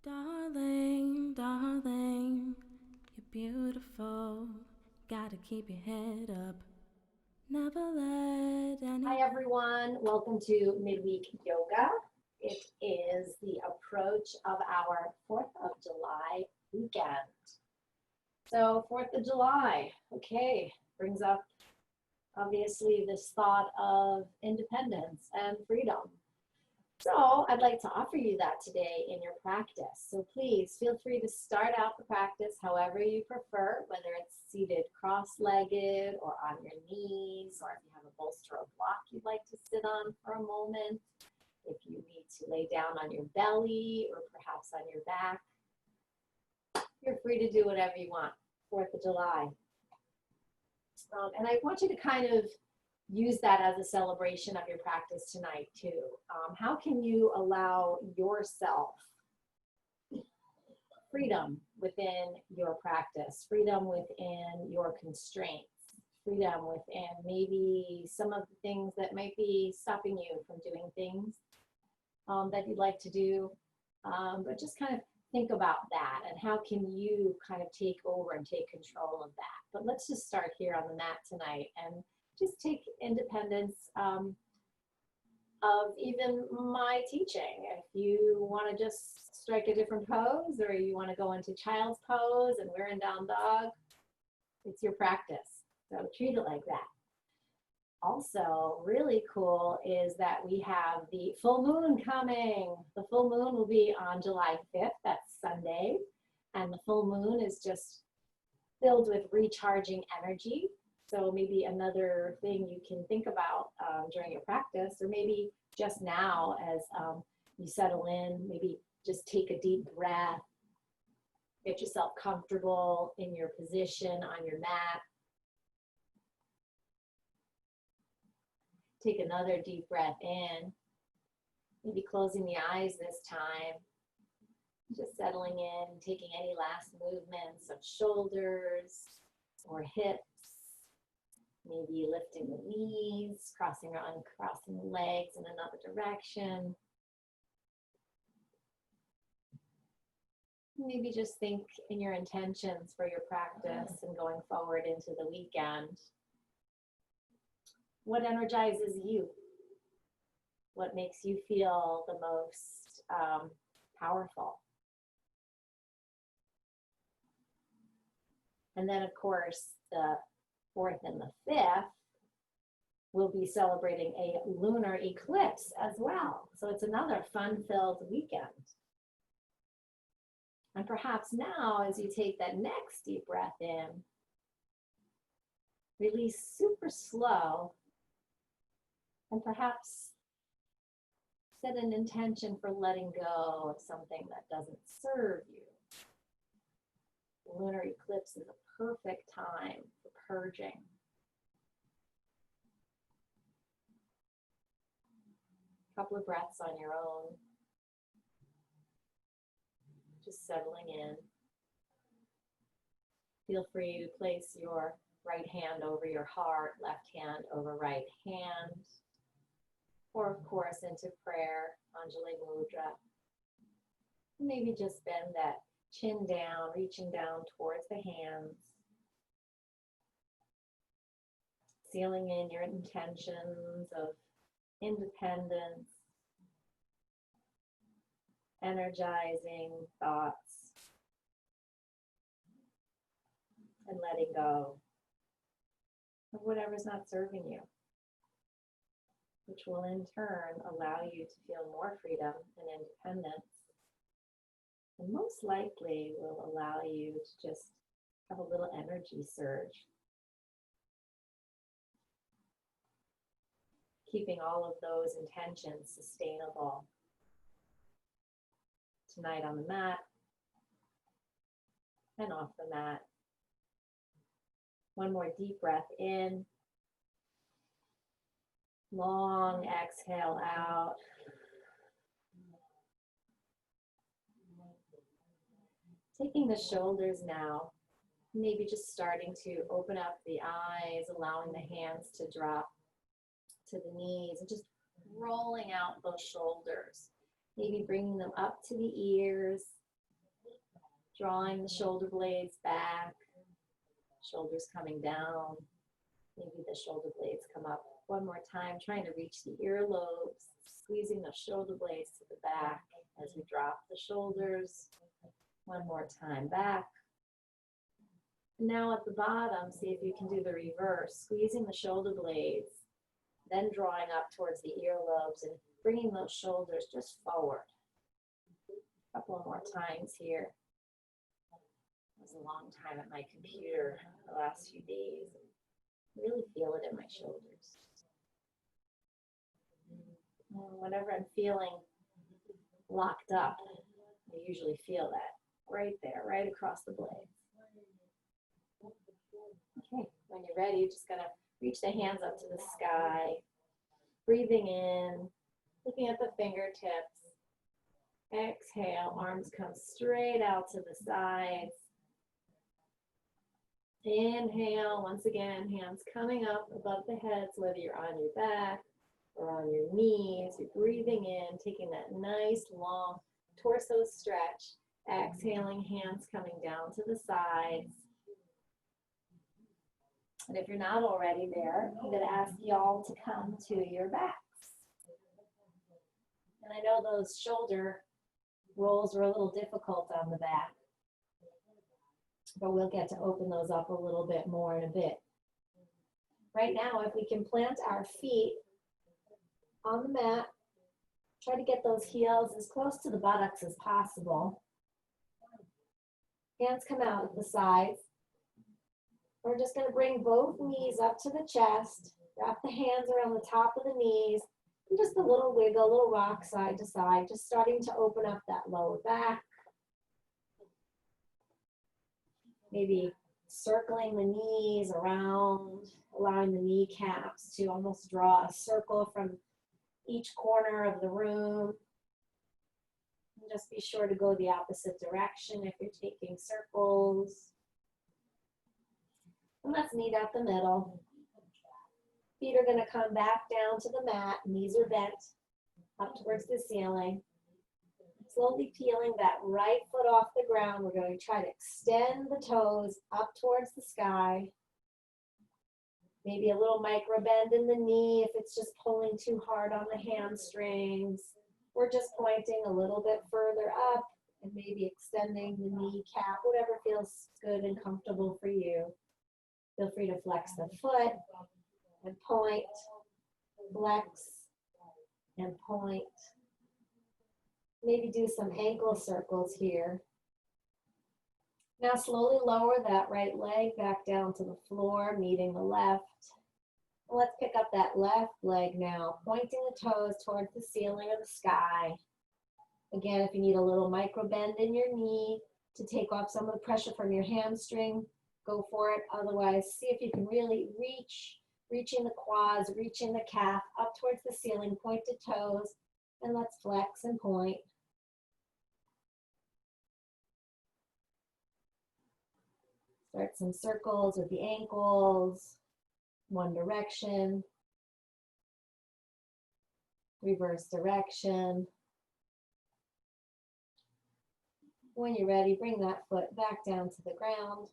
Darling, darling, you're beautiful. Gotta keep your head up. Never let Hi, any. everyone. Welcome to Midweek Yoga. It is the approach of our 4th of July weekend. So, 4th of July, okay, brings up obviously this thought of independence and freedom. So, I'd like to offer you that today in your practice. So, please feel free to start out the practice however you prefer, whether it's seated cross legged or on your knees, or if you have a bolster or block you'd like to sit on for a moment. If you need to lay down on your belly or perhaps on your back, you're free to do whatever you want. 4th of July. And I want you to kind of use that as a celebration of your practice tonight too. How can you allow yourself freedom within your practice, freedom within your constraints, freedom within maybe some of the things that might be stopping you from doing things that you'd like to do, but just kind of think about that and how can you kind of take over and take control of that. But let's just start here on the mat tonight and just take independence of even my teaching. If you want to just strike a different pose or you want to go into child's pose and we're in down dog, it's your practice. So treat it like that. Also, really cool is that we have the full moon coming. The full moon will be on July 5th, that's Sunday. And the full moon is just filled with recharging energy. So maybe another thing you can think about during your practice, or maybe just now as you settle in, maybe just take a deep breath, get yourself comfortable in your position on your mat. Take another deep breath in, maybe closing the eyes this time, just settling in, taking any last movements of shoulders or hips, maybe lifting the knees, crossing or uncrossing the legs in another direction. Maybe just think in your intentions for your practice and going forward into the weekend. What energizes you? What makes you feel the most powerful? And then, of course, the 4th and the 5th, we'll be celebrating a lunar eclipse as well. So it's another fun-filled weekend. And perhaps now, as you take that next deep breath in, release super slow, and perhaps set an intention for letting go of something that doesn't serve you. The lunar eclipse is a perfect time for purging. A couple of breaths on your own, just settling in. Feel free to place your right hand over your heart, left hand over right hand, or of course into prayer, Anjali Mudra. Maybe just bend that chin down, reaching down towards the hands, sealing in your intentions of independence, energizing thoughts, and letting go of whatever's not serving you, which will in turn allow you to feel more freedom and independence, and most likely will allow you to just have a little energy surge, keeping all of those intentions sustainable. Tonight on the mat and off the mat. One more deep breath in. Long exhale out. Taking the shoulders now, maybe just starting to open up the eyes, allowing the hands to drop to the knees, and just rolling out those shoulders. Maybe bringing them up to the ears, Drawing the shoulder blades back, shoulders coming down. Maybe the shoulder blades come up one more time, trying to reach the earlobes, squeezing the shoulder blades to the back as we drop the shoulders. One more time back. Now at the bottom, see if you can do the reverse, squeezing the shoulder blades, then drawing up towards the earlobes and bringing those shoulders just forward. A couple more times here. It was a long time at my computer the last few days. I really feel it in my shoulders. And whenever I'm feeling locked up, I usually feel that right there, right across the blades. Okay, when you're ready, you're just going to reach the hands up to the sky, breathing in, looking at the fingertips. Exhale, arms come straight out to the sides. Inhale, once again, hands coming up above the heads, whether you're on your back or on your knees. You're breathing in, taking that nice long torso stretch. Exhaling, hands coming down to the sides. And if you're not already there, I'm going to ask y'all to come to your backs. And I know those shoulder rolls are a little difficult on the back, but we'll get to open those up a little bit more in a bit. Right now, if we can plant our feet on the mat, try to get those heels as close to the buttocks as possible. Hands come out at the sides. We're just going to bring both knees up to the chest, wrap the hands around the top of the knees, and just a little wiggle, a little rock side to side, just starting to open up that lower back. Maybe circling the knees around, allowing the kneecaps to almost draw a circle from each corner of the room. And just be sure to go the opposite direction if you're taking circles. And let's meet at the middle. Feet are going to come back down to the mat. Knees are bent up towards the ceiling. Slowly peeling that right foot off the ground. We're going to try to extend the toes up towards the sky. Maybe a little micro bend in the knee if it's just pulling too hard on the hamstrings. We're just pointing a little bit further up and maybe extending the kneecap, whatever feels good and comfortable for you. Feel free to flex the foot and point, flex and point. Maybe do some ankle circles here. Now slowly lower that right leg back down to the floor, meeting the left. Let's pick up that left leg now, pointing the toes towards the ceiling or the sky. Again, if you need a little micro bend in your knee to take off some of the pressure from your hamstring, go for it. Otherwise, see if you can really reaching the quads, reaching the calf up towards the ceiling, pointed toes, and let's flex and point. Start some circles with the ankles, one direction, reverse direction. When you're ready, bring that foot back down to the ground.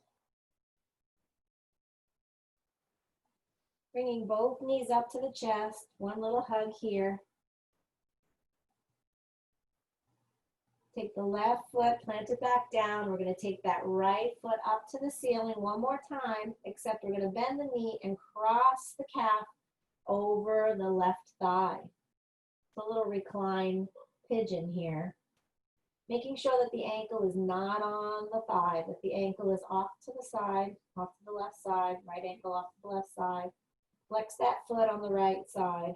Bringing both knees up to the chest, one little hug here. Take the left foot, plant it back down. We're going to take that right foot up to the ceiling one more time, except we're going to bend the knee and cross the calf over the left thigh. It's a little recline pigeon here. Making sure that the ankle is not on the thigh, that the ankle is off to the side, off to the left side, right ankle off to the left side. Flex that foot on the right side.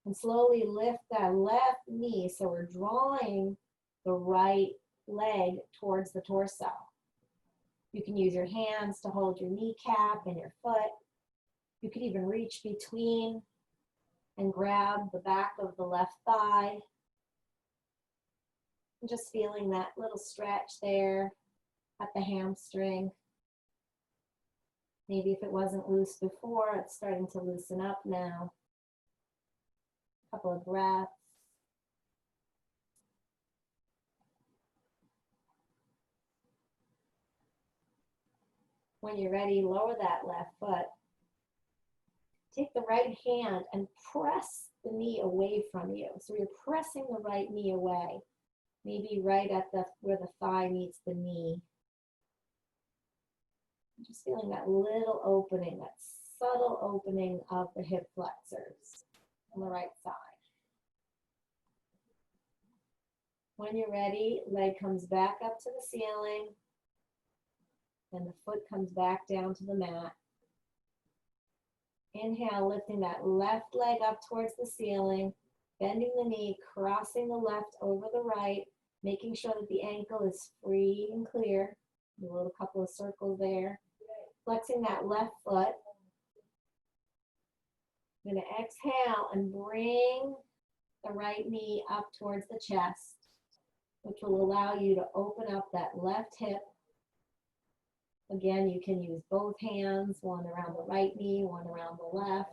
And slowly lift that left knee so we're drawing the right leg towards the torso. You can use your hands to hold your kneecap and your foot. You could even reach between and grab the back of the left thigh. And just feeling that little stretch there at the hamstring. Maybe if it wasn't loose before, it's starting to loosen up now. Couple of breaths. When you're ready, lower that left foot. Take the right hand and press the knee away from you. So you're pressing the right knee away, maybe right at where the thigh meets the knee. Just feeling that little opening, that subtle opening of the hip flexors on the right side. When you're ready, leg comes back up to the ceiling, and the foot comes back down to the mat. Inhale, lifting that left leg up towards the ceiling, bending the knee, crossing the left over the right, making sure that the ankle is free and clear. Do a little couple of circles there. Flexing that left foot. I'm going to exhale and bring the right knee up towards the chest, which will allow you to open up that left hip. Again, you can use both hands, one around the right knee, one around the left.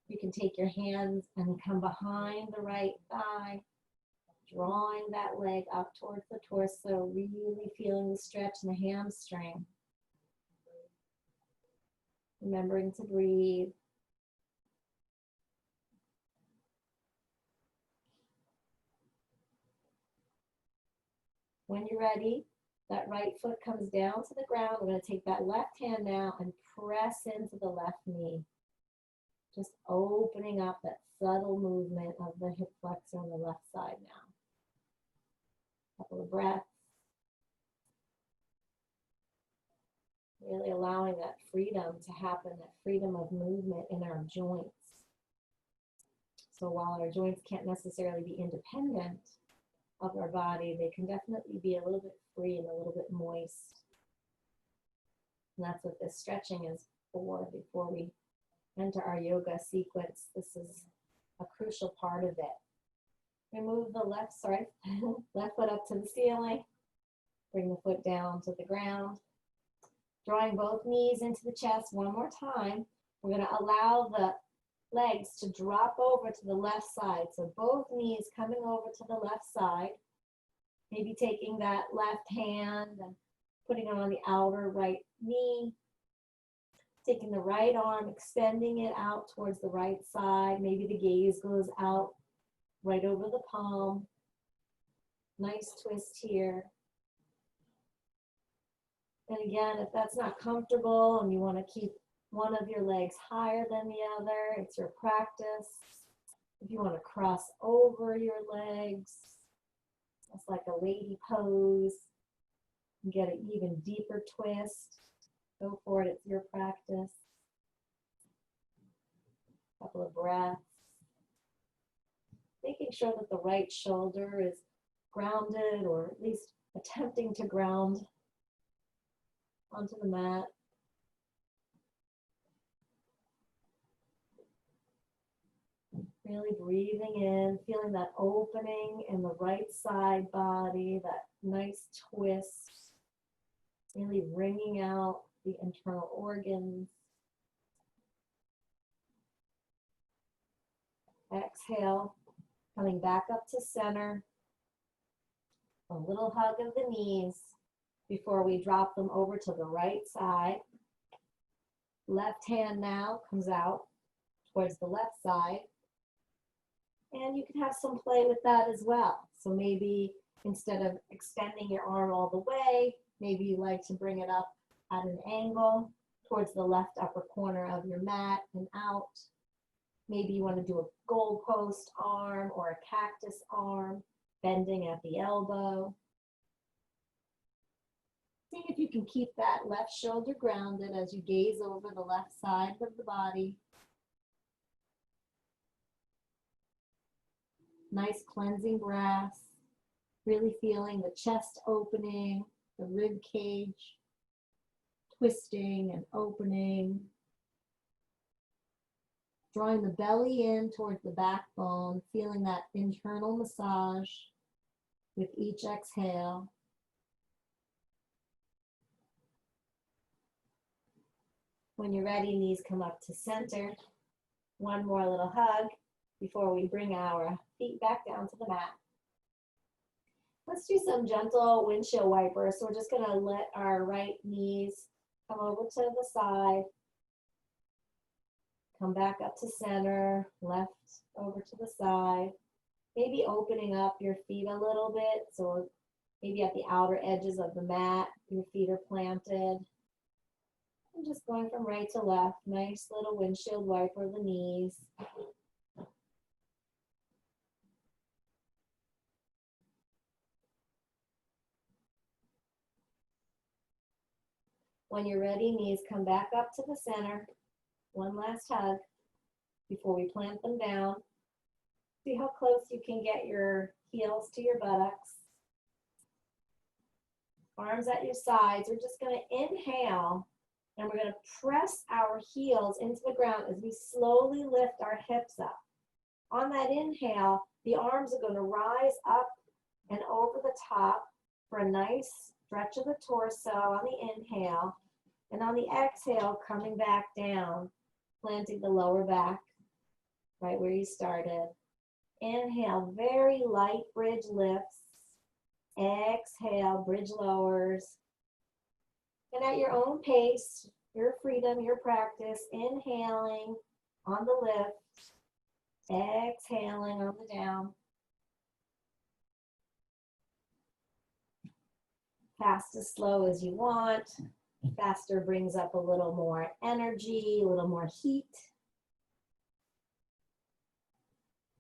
You can take your hands and come behind the right thigh, drawing that leg up towards the torso, really feeling the stretch in the hamstring. Remembering to breathe. When you're ready, that right foot comes down to the ground. We're going to take that left hand now and press into the left knee. Just opening up that subtle movement of the hip flexor on the left side now. Couple of breaths. Really allowing that freedom to happen, that freedom of movement in our joints. So while our joints can't necessarily be independent of our body, they can definitely be a little bit free and a little bit moist. And that's what this stretching is for before we enter our yoga sequence. This is a crucial part of it. Remove the left foot up to the ceiling. Bring the foot down to the ground. Drawing both knees into the chest one more time. We're going to allow the legs to drop over to the left side. So both knees coming over to the left side. Maybe taking that left hand and putting it on the outer right knee. Taking the right arm, extending it out towards the right side. Maybe the gaze goes out right over the palm. Nice twist here. And again, if that's not comfortable and you want to keep one of your legs higher than the other, it's your practice. If you want to cross over your legs, it's like a lady pose, and get an even deeper twist. Go for it, it's your practice. Couple of breaths. Making sure that the right shoulder is grounded, or at least attempting to ground onto the mat. Really breathing in, feeling that opening in the right side body, that nice twist. Really wringing out the internal organs. Exhale, coming back up to center. A little hug of the knees before we drop them over to the right side. Left hand now comes out towards the left side. And you can have some play with that as well. So maybe instead of extending your arm all the way, maybe you like to bring it up at an angle towards the left upper corner of your mat and out. Maybe you want to do a goalpost arm or a cactus arm, bending at the elbow. See if you can keep that left shoulder grounded as you gaze over the left side of the body. Nice cleansing breaths, really feeling the chest opening, the rib cage twisting and opening. Drawing the belly in towards the backbone, feeling that internal massage with each exhale. When you're ready, knees come up to center. One more little hug before we bring our feet back down to the mat. Let's do some gentle windshield wipers. So we're just going to let our right knees Come over to the side. Come back up to center, left over to the side. Maybe opening up your feet a little bit. So maybe at the outer edges of the mat, your feet are planted. And just going from right to left. Nice little windshield wiper of the knees. When you're ready, knees come back up to the center. One last hug before we plant them down. See how close you can get your heels to your buttocks. Arms at your sides. We're just going to inhale, and we're going to press our heels into the ground as we slowly lift our hips up. On that inhale, the arms are going to rise up and over the top for a nice stretch of the torso on the inhale. And on the exhale, coming back down, planting the lower back right where you started. Inhale, very light bridge lifts. Exhale, bridge lowers. And at your own pace, your freedom, your practice, inhaling on the lift, exhaling on the down. Fast as slow as you want. Faster brings up a little more energy, a little more heat.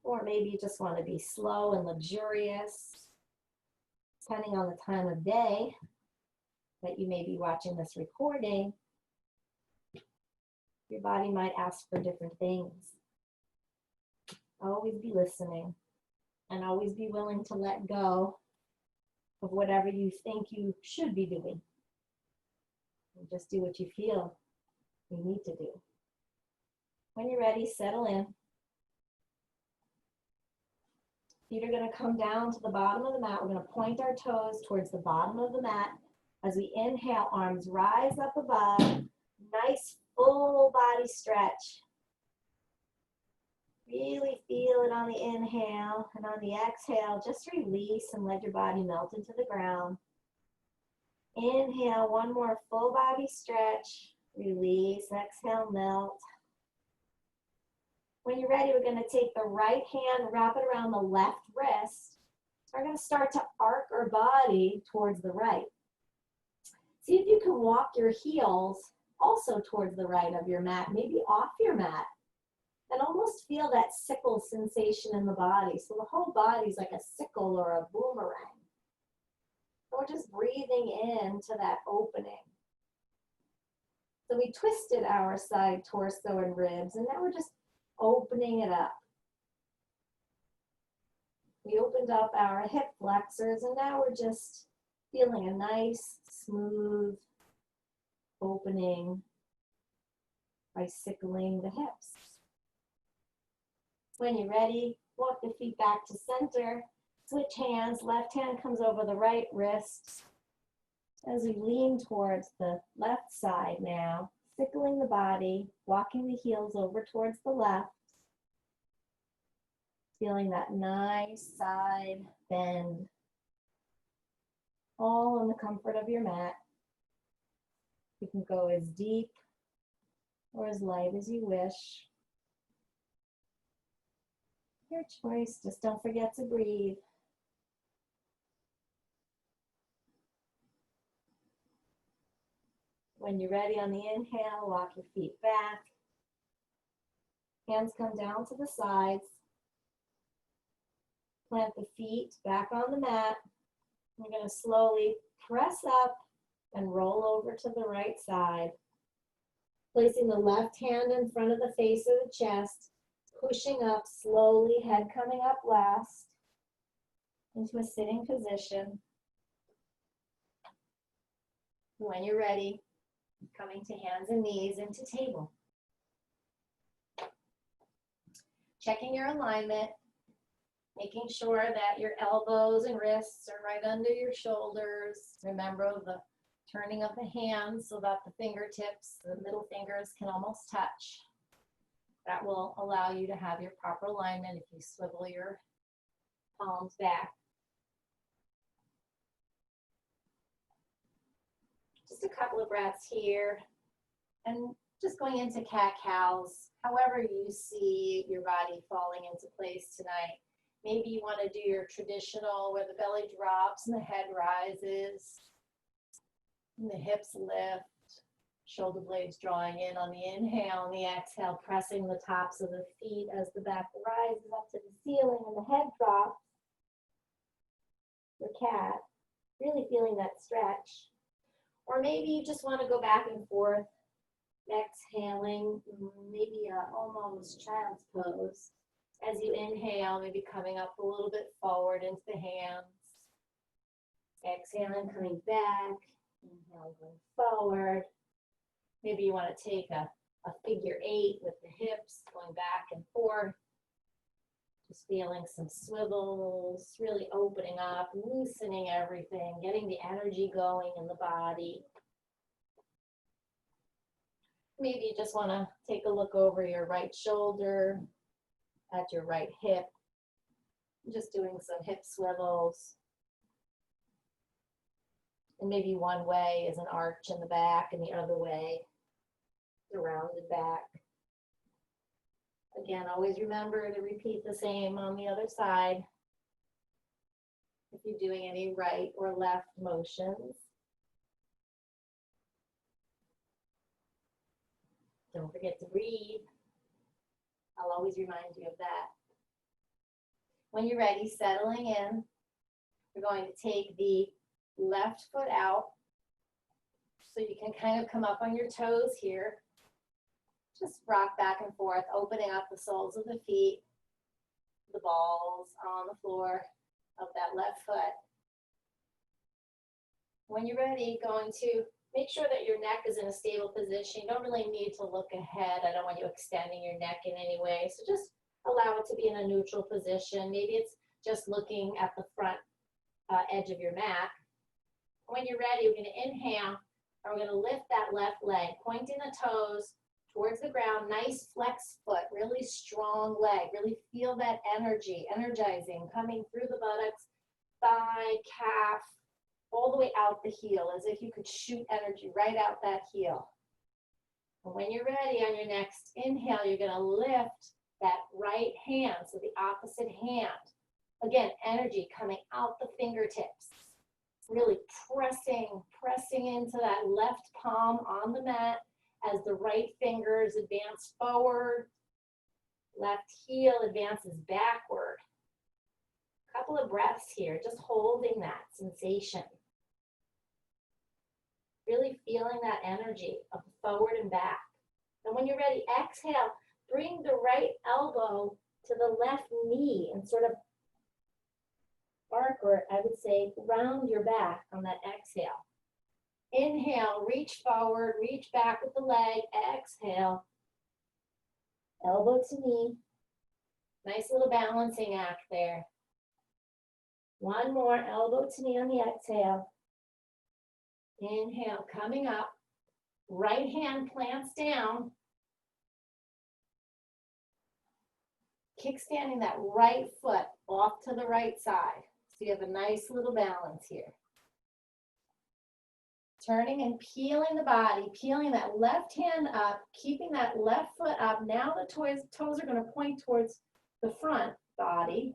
Or maybe you just want to be slow and luxurious, depending on the time of day that you may be watching this recording. Your body might ask for different things. Always be listening and always be willing to let go of whatever you think you should be doing. And just do what you feel you need to do. When you're ready, settle in. Feet are going to come down to the bottom of the mat. We're going to point our toes towards the bottom of the mat. As we inhale, arms rise up above. Nice full body stretch. Really feel it on the inhale, and on the exhale, just release and let your body melt into the ground. Inhale, one more full body stretch. Release, exhale, melt. When you're ready, we're going to take the right hand, wrap it around the left wrist. We're going to start to arc our body towards the right. See if you can walk your heels also towards the right of your mat, maybe off your mat. And almost feel that sickle sensation in the body. So the whole body's like a sickle or a boomerang. So we're just breathing into that opening. So we twisted our side torso and ribs, and now we're just opening it up. We opened up our hip flexors, and now we're just feeling a nice, smooth opening by sickling the hips. When you're ready, walk the feet back to center. Switch hands. Left hand comes over the right wrist. As we lean towards the left side now, sickling the body, walking the heels over towards the left. Feeling that nice side bend. All in the comfort of your mat. You can go as deep or as light as you wish. Your choice, just don't forget to breathe. When you're ready on the inhale, walk your feet back. Hands come down to the sides. Plant the feet back on the mat. We're going to slowly press up and roll over to the right side. Placing the left hand in front of the face of the chest. Pushing up slowly, head coming up last, into a sitting position. When you're ready, coming to hands and knees into table. Checking your alignment, making sure that your elbows and wrists are right under your shoulders. Remember the turning of the hands so that the fingertips, the middle fingers can almost touch. That will allow you to have your proper alignment if you swivel your palms back. Just Just a couple of breaths here. And just going into cat-cows, however you see your body falling into place tonight. Maybe you want to do your traditional where the belly drops and the head rises and the hips lift, shoulder blades drawing in on the inhale and the exhale, pressing the tops of the feet as the back rises up to the ceiling and the head drops. The cat, really feeling that stretch. Or maybe you just want to go back and forth, exhaling, maybe almost child's pose. As you inhale, maybe coming up a little bit forward into the hands. Exhaling, coming back. Inhale, going forward. Maybe you want to take a figure 8 with the hips going back and forth. Just feeling some swivels, really opening up, loosening everything, getting the energy going in the body. Maybe you just want to take a look over your right shoulder, at your right hip. Just doing some hip swivels. And maybe one way is an arch in the back and the other way, the rounded back. Again, always remember to repeat the same on the other side if you're doing any right or left motions. Don't forget to breathe. I'll always remind you of that. When you're ready, settling in, we're going to take the left foot out so you can kind of come up on your toes here. Just rock back and forth, opening up the soles of the feet, the balls on the floor of that left foot. When you're ready, going to make sure that your neck is in a stable position. You don't really need to look ahead. I don't want you extending your neck in any way. So just allow it to be in a neutral position. Maybe it's just looking at the front edge of your mat. When you're ready, we're going to inhale, and we're going to lift that left leg, pointing the toes towards the ground. Nice flex foot, really strong leg. Really feel that energy, energizing, coming through the buttocks, thigh, calf, all the way out the heel, as if you could shoot energy right out that heel. And when you're ready, on your next inhale, you're going to lift that right hand, so the opposite hand. Again, energy coming out the fingertips. Really pressing into that left palm on the mat as the right fingers advance forward. Left heel advances backward. Couple of breaths here, just holding that sensation. Really feeling that energy of forward and back. And when you're ready, exhale, bring the right elbow to the left knee and sort of arc, or I would say round your back on that exhale. Inhale, reach forward, reach back with the leg. Exhale, elbow to knee. Nice little balancing act there. One more, elbow to knee on the exhale. Inhale, coming up. Right hand plants down. Kickstanding that right foot off to the right side. So you have a nice little balance here. Turning and peeling the body, peeling that left hand up, keeping that left foot up. Now the toes are going to point towards the front body.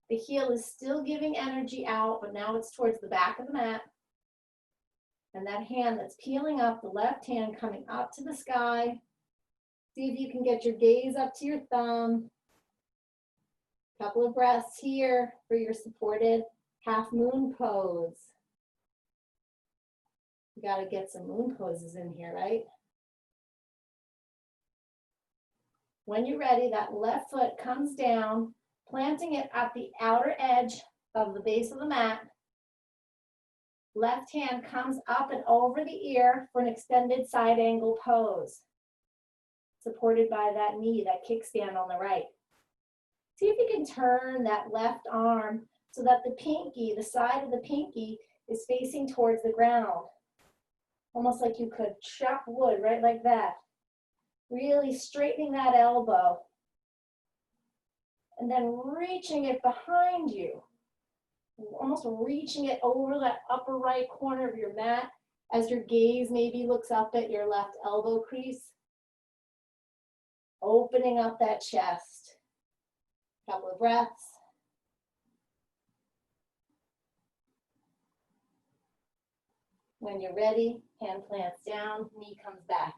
The heel is still giving energy out, but now it's towards the back of the mat. And that hand that's peeling up, the left hand coming up to the sky. See if you can get your gaze up to your thumb. Couple of breaths here for your supported half moon pose. You got to get some moon poses in here, right? When you're ready, that left foot comes down, planting it at the outer edge of the base of the mat. Left hand comes up and over the ear for an extended side angle pose, supported by that knee, that kickstand on the right. See if you can turn that left arm so that the pinky, the side of the pinky, is facing towards the ground. Almost like you could chop wood, right like that. Really straightening that elbow. And then reaching it behind you. Almost reaching it over that upper right corner of your mat As your gaze maybe looks up at your left elbow crease, opening up that chest. Couple of breaths. When you're ready, hand plants down, knee comes back.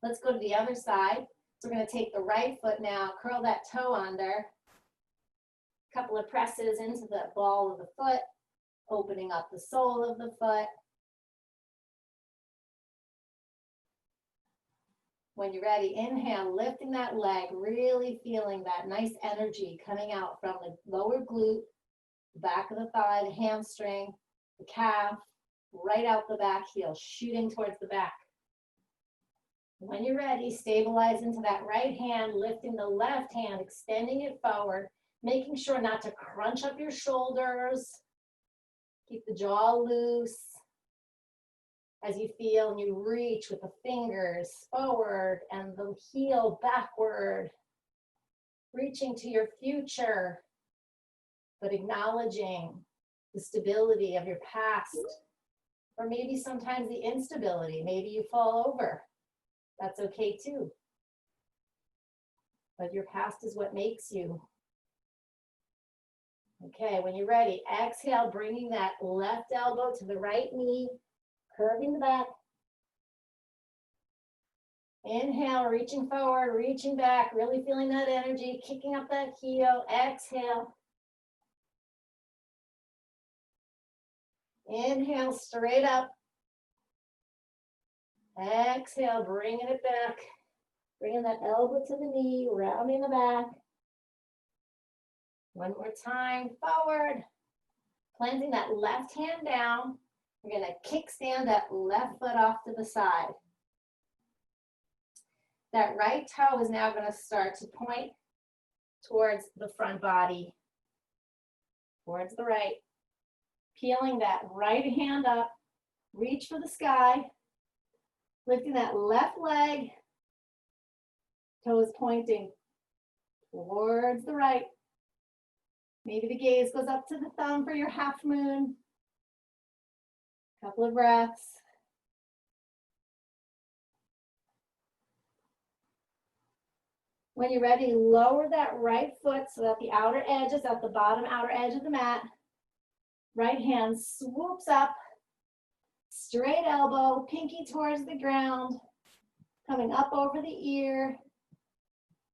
Let's go to the other side. So we're going to take the right foot now, curl that toe under. Couple of presses into the ball of the foot, opening up the sole of the foot. When you're ready, inhale, lifting that leg, really feeling that nice energy coming out from the lower glute, the back of the thigh, the hamstring, the calf, right out the back heel, shooting towards the back. When you're ready, stabilize into that right hand, lifting the left hand, extending it forward, making sure not to crunch up your shoulders. Keep the jaw loose. As you feel and you reach with the fingers forward and the heel backward, reaching to your future, but acknowledging the stability of your past, or maybe sometimes the instability. Maybe you fall over. That's okay too. But your past is what makes you. Okay, when you're ready, exhale, bringing that left elbow to the right knee, curving the back. Inhale, reaching forward, reaching back, really feeling that energy, kicking up that heel. Exhale. Inhale, straight up. Exhale, bringing it back. Bringing that elbow to the knee, rounding the back. One more time, forward. Planting that left hand down. We're going to kickstand that left foot off to the side. That right toe is now going to start to point towards the front body, towards the right. Peeling that right hand up, reach for the sky, lifting that left leg, toes pointing towards the right. Maybe the gaze goes up to the thumb for your half moon. Couple of breaths. When you're ready, lower that right foot so that the outer edge is at the bottom outer edge of the mat. Right hand swoops up, straight elbow, pinky towards the ground, coming up over the ear.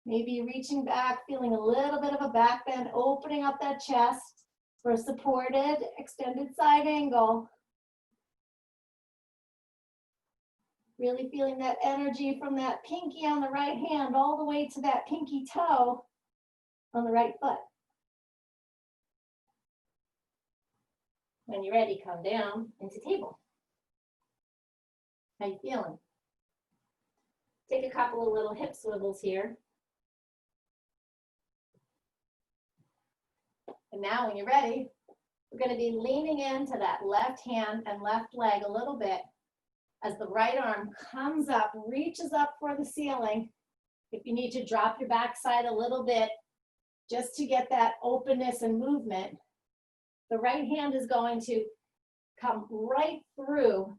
Maybe reaching back, feeling a little bit of a back bend, opening up that chest for a supported, extended side angle. Really feeling that energy from that pinky on the right hand all the way to that pinky toe on the right foot. When you're ready, come down into table. How you feeling? Take a couple of little hip swivels here. And now when you're ready, we're going to be leaning into that left hand and left leg a little bit as the right arm comes up, reaches up for the ceiling. If you need to drop your backside a little bit just to get that openness and movement, the right hand is going to come right through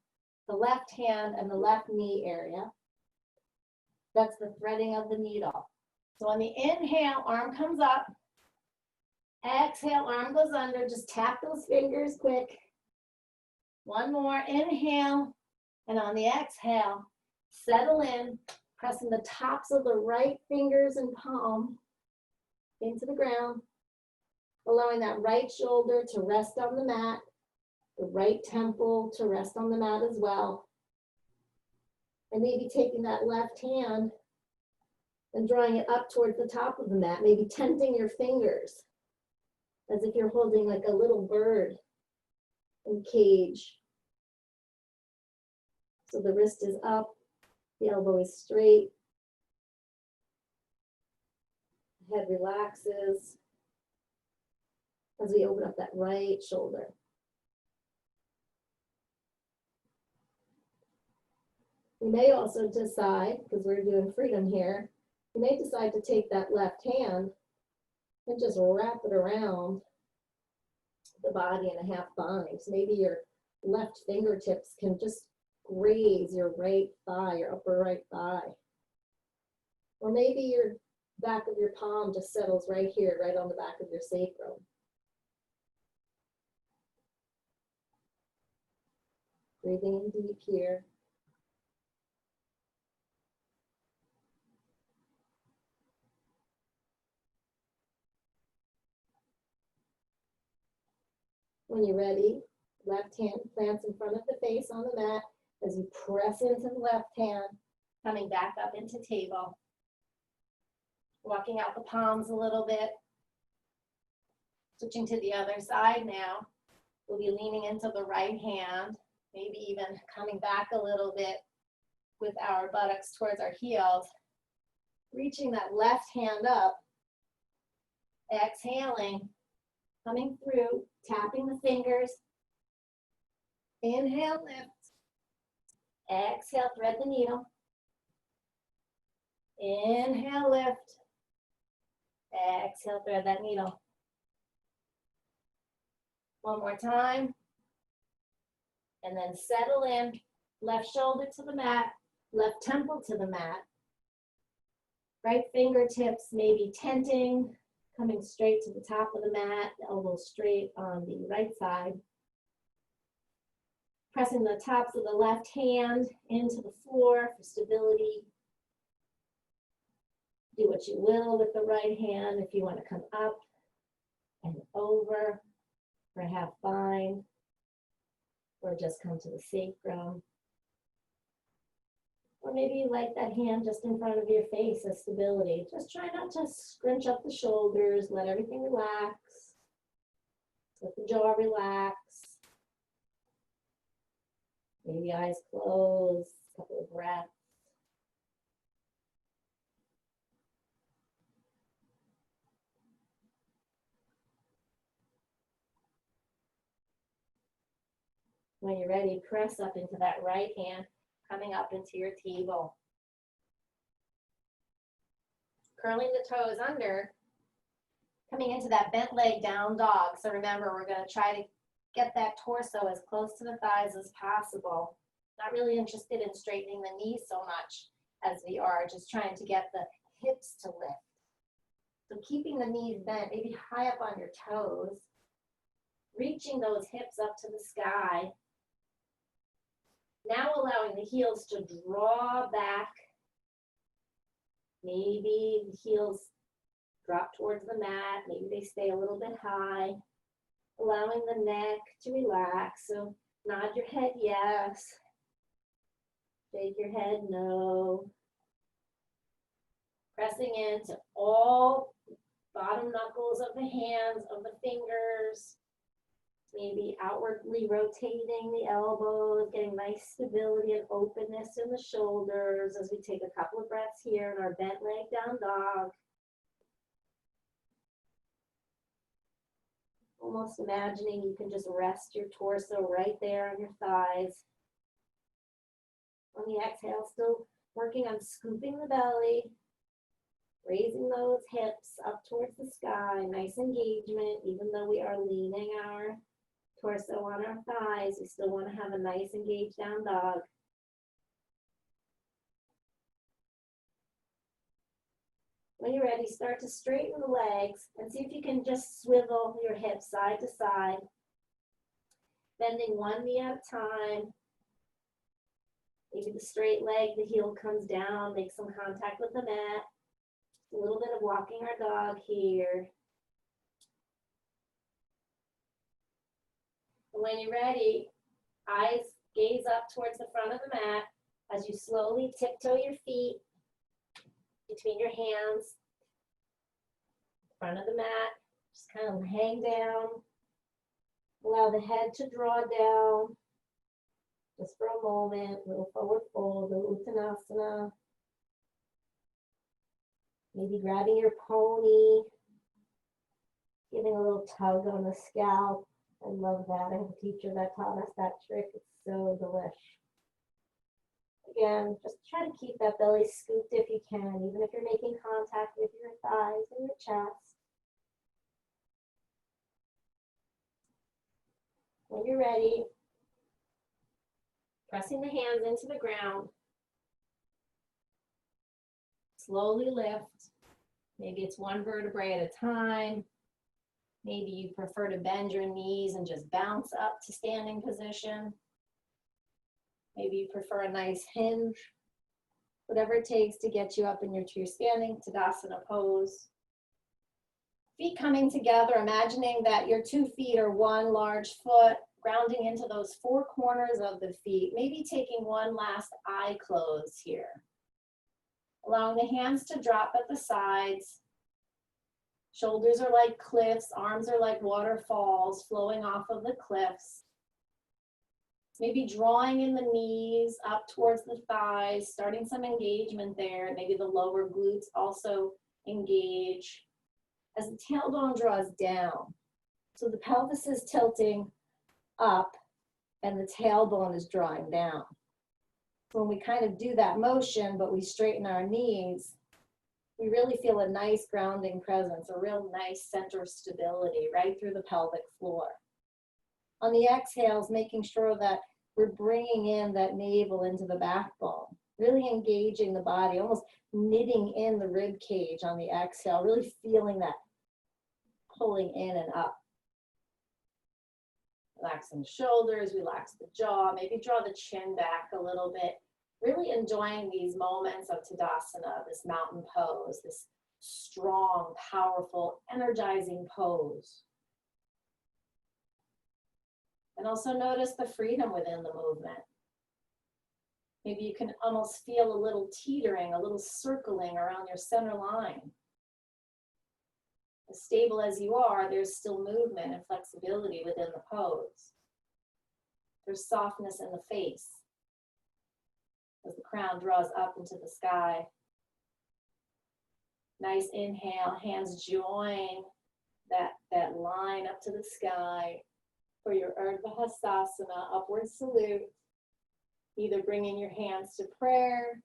the left hand and the left knee area. That's the threading of the needle. So on the inhale, arm comes up. Exhale, arm goes under. Just tap those fingers quick. One more, inhale. And on the exhale, settle in, pressing the tops of the right fingers and palm into the ground, allowing that right shoulder to rest on the mat, the right temple to rest on the mat as well. And maybe taking that left hand and drawing it up towards the top of the mat, maybe tenting your fingers as if you're holding like a little bird in a cage. So the wrist is up, the elbow is straight, the head relaxes as we open up that right shoulder. We may also decide, because we're doing freedom here, we may decide to take that left hand and just wrap it around the body in a half bind. So maybe you're left fingertips can just graze your right thigh, your upper right thigh. Or maybe your back of your palm just settles right here, right on the back of your sacrum. Breathing in deep here. When you're ready, left hand plants in front of the face on the mat as you press into the left hand, coming back up into table. Walking out the palms a little bit. Switching to the other side now. We'll be leaning into the right hand, maybe even coming back a little bit with our buttocks towards our heels. Reaching that left hand up. Exhaling, coming through, tapping the fingers. Inhale, lift. Exhale, thread the needle. Inhale, lift. Exhale, thread that needle. One more time. And then settle in. Left shoulder to the mat. Left temple to the mat. Right fingertips maybe tenting, coming straight to the top of the mat. Elbows straight on the right side. Pressing the tops of the left hand into the floor for stability. Do what you will with the right hand. If you want to come up and over for half bind, or just come to the sacrum. Or maybe you like that hand just in front of your face as stability. Just try not to scrunch up the shoulders. Let everything relax. Let the jaw relax. Maybe eyes closed. A couple of breaths. When you're ready, press up into that right hand, coming up into your table. Curling the toes under, coming into that bent leg down dog. So remember, we're going to try to get that torso as close to the thighs as possible. Not really interested in straightening the knees so much as we are just trying to get the hips to lift. So keeping the knees bent, maybe high up on your toes, reaching those hips up to the sky. Now allowing the heels to draw back. Maybe the heels drop towards the mat. Maybe they stay a little bit high. Allowing the neck to relax. So nod your head yes. Shake your head no. Pressing into all bottom knuckles of the hands, of the fingers. Maybe outwardly rotating the elbows, getting nice stability and openness in the shoulders as we take a couple of breaths here in our bent leg down dog. Almost imagining you can just rest your torso right there on your thighs. On the exhale, still working on scooping the belly, raising those hips up towards the sky, nice engagement, even though we are leaning our torso on our thighs, we still want to have a nice engaged down dog. When you're ready, start to straighten the legs and see if you can just swivel your hips side to side, bending one knee at a time. Maybe the straight leg, the heel comes down, make some contact with the mat. A little bit of walking our dog here. And when you're ready, eyes gaze up towards the front of the mat as you slowly tiptoe your feet between your hands, front of the mat, just kind of hang down. Allow the head to draw down just for a moment, a little forward fold, a little Uttanasana. Maybe grabbing your pony, giving a little tug on the scalp. I love that. I have a teacher that taught us that trick. It's so delish. Again, just try to keep that belly scooped if you can, even if you're making contact with your thighs and your chest. When you're ready, Pressing the hands into the ground. Slowly lift. Maybe it's one vertebrae at a time. Maybe you prefer to bend your knees and just bounce up to standing position. Maybe you prefer a nice hinge. Whatever it takes to get you up into your standing Tadasana pose. Feet coming together, imagining that your 2 feet are one large foot, grounding into those 4 corners of the feet. Maybe taking one last eye close here. Allowing the hands to drop at the sides. Shoulders are like cliffs, arms are like waterfalls flowing off of the cliffs. Maybe drawing in the knees up towards the thighs, starting some engagement there. Maybe the lower glutes also engage as the tailbone draws down. So the pelvis is tilting up and the tailbone is drawing down. When we kind of do that motion, but we straighten our knees, we really feel a nice grounding presence, a real nice center of stability right through the pelvic floor. On the exhales, making sure that we're bringing in that navel into the backbone, really engaging the body, almost knitting in the rib cage on the exhale, really feeling that pulling in and up. Relaxing the shoulders, relax the jaw, maybe draw the chin back a little bit. Really enjoying these moments of Tadasana, this mountain pose, this strong, powerful, energizing pose. And also notice the freedom within the movement. Maybe you can almost feel a little teetering, a little circling around your center line. As stable as you are, there's still movement and flexibility within the pose. There's softness in the face as the crown draws up into the sky. Nice inhale, hands join that line up to the sky for your Urdhva Hastasana, upward salute. Either bringing your hands to prayer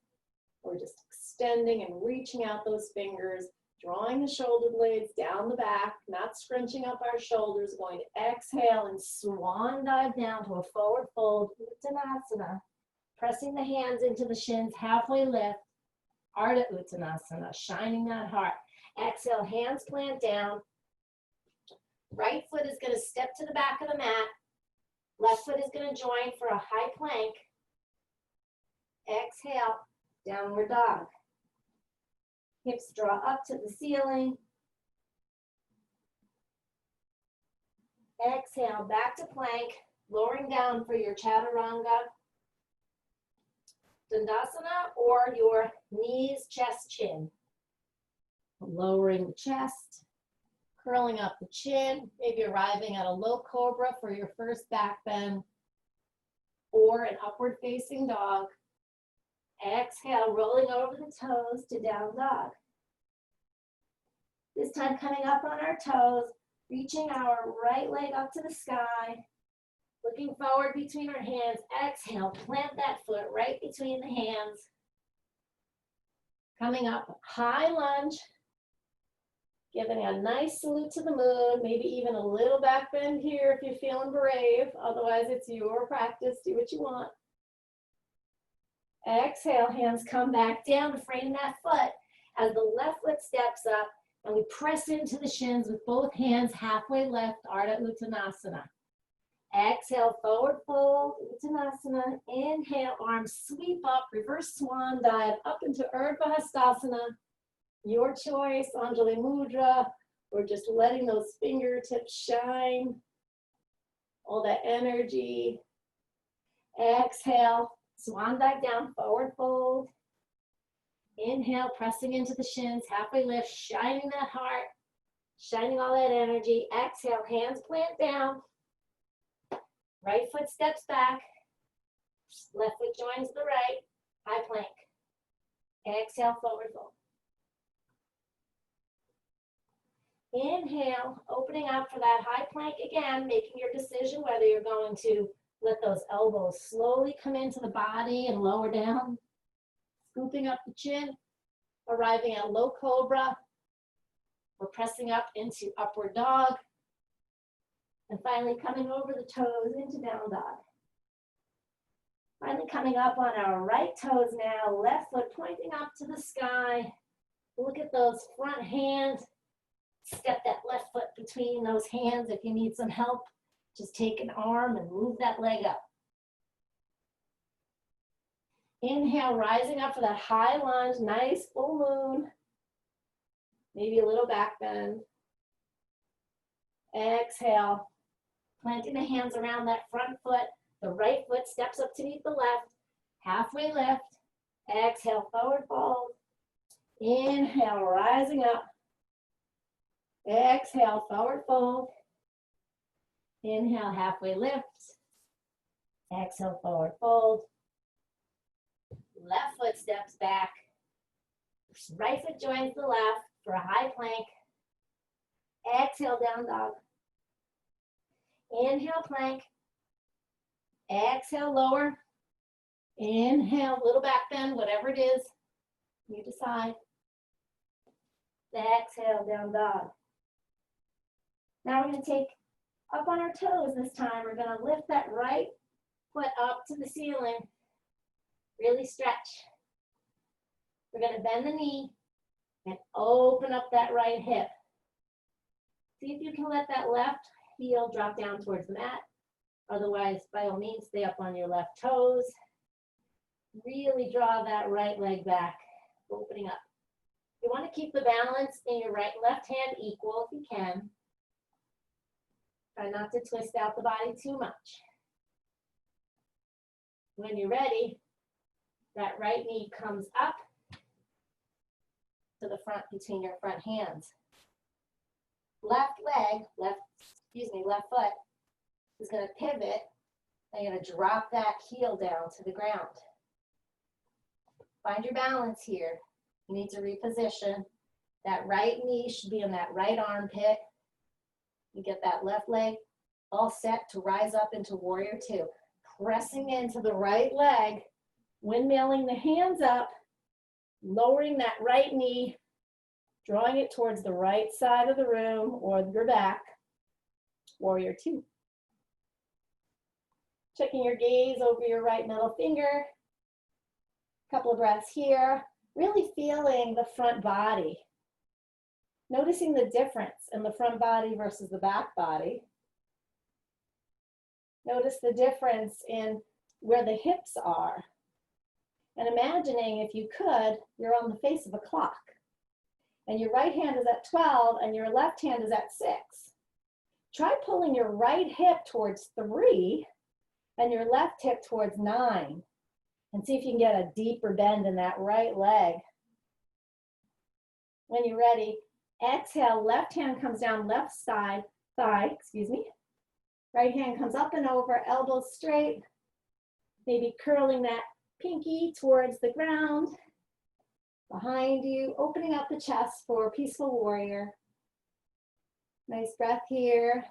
or just extending and reaching out those fingers, drawing the shoulder blades down the back, not scrunching up our shoulders, going to exhale and swan dive down to a forward fold, Uttanasana. Pressing the hands into the shins, halfway lift, Ardha Uttanasana, shining that heart. Exhale, hands plant down. Right foot is going to step to the back of the mat. Left foot is going to join for a high plank. Exhale, downward dog. Hips draw up to the ceiling. Exhale, back to plank, lowering down for your Chaturanga Dandasana or your knees, chest, chin. Lowering the chest, curling up the chin, maybe arriving at a low cobra for your first back bend or an upward facing dog. Exhale, rolling over the toes to down dog. This time coming up on our toes, reaching our right leg up to the sky, looking forward between our hands. Exhale, plant that foot right between the hands. Coming up, high lunge, giving a nice salute to the moon, maybe even a little back bend here if you're feeling brave. Otherwise, it's your practice. Do what you want. Exhale, hands come back down to frame that foot as the left foot steps up and we press into the shins with both hands halfway left, Ardha Uttanasana. Exhale, forward fold, Uttanasana. Inhale, arms sweep up, reverse swan dive up into Urdhva Hastasana. Your choice, Anjali Mudra, or just letting those fingertips shine. All that energy. Exhale, swan dive down, forward fold. Inhale, pressing into the shins, halfway lift, shining that heart, shining all that energy. Exhale, hands plant down. Right foot steps back. Left foot joins the right. High plank. Exhale, forward fold. Inhale, opening up for that high plank again, making your decision whether you're going to let those elbows slowly come into the body and lower down. Scooping up the chin, arriving at low cobra. We're pressing up into upward dog. And finally coming over the toes into down dog. Finally coming up on our right toes now, left foot pointing up to the sky. Look at those front hands. Step that left foot between those hands. If you need some help, just take an arm and move that leg up. Inhale, rising up for that high lunge, nice full moon. Maybe a little back bend. Exhale, planting the hands around that front foot. The right foot steps up to meet the left. Halfway lift. Exhale, forward fold. Inhale, rising up. Exhale, forward fold. Inhale, halfway lift. Exhale, forward fold. Left foot steps back. Right foot joins the left for a high plank. Exhale, down dog. Inhale, plank. Exhale, lower. Inhale, little back bend, whatever it is. You decide. Exhale, down dog. Now we're going to take up on our toes this time. We're going to lift that right foot up to the ceiling. Really stretch. We're going to bend the knee and open up that right hip. See if you can let that left heel drop down towards the mat. Otherwise, by all means, stay up on your left toes. Really draw that right leg back, opening up. You want to keep the balance in your right and left hand equal if you can. Try not to twist out the body too much. When you're ready, that right knee comes up to the front between your front hands. Left foot is going to pivot, and you're going to drop that heel down to the ground. Find your balance here. You need to reposition. That right knee should be in that right armpit. You get that left leg all set to rise up into warrior two. Pressing into the right leg, windmilling the hands up, lowering that right knee, drawing it towards the right side of the room or your back. Warrior two. Checking your gaze over your right middle finger. Couple of breaths here. Really feeling the front body. Noticing the difference in the front body versus the back body. Notice the difference in where the hips are. And imagining, if you could, you're on the face of a clock. And your right hand is at 12 and your left hand is at 6. Try pulling your right hip towards 3 and your left hip towards 9. And see if you can get a deeper bend in that right leg. When you're ready, exhale, left hand comes down, left thigh. Right hand comes up and over, elbows straight. Maybe curling that pinky towards the ground. Behind you, opening up the chest for peaceful warrior. Nice breath here.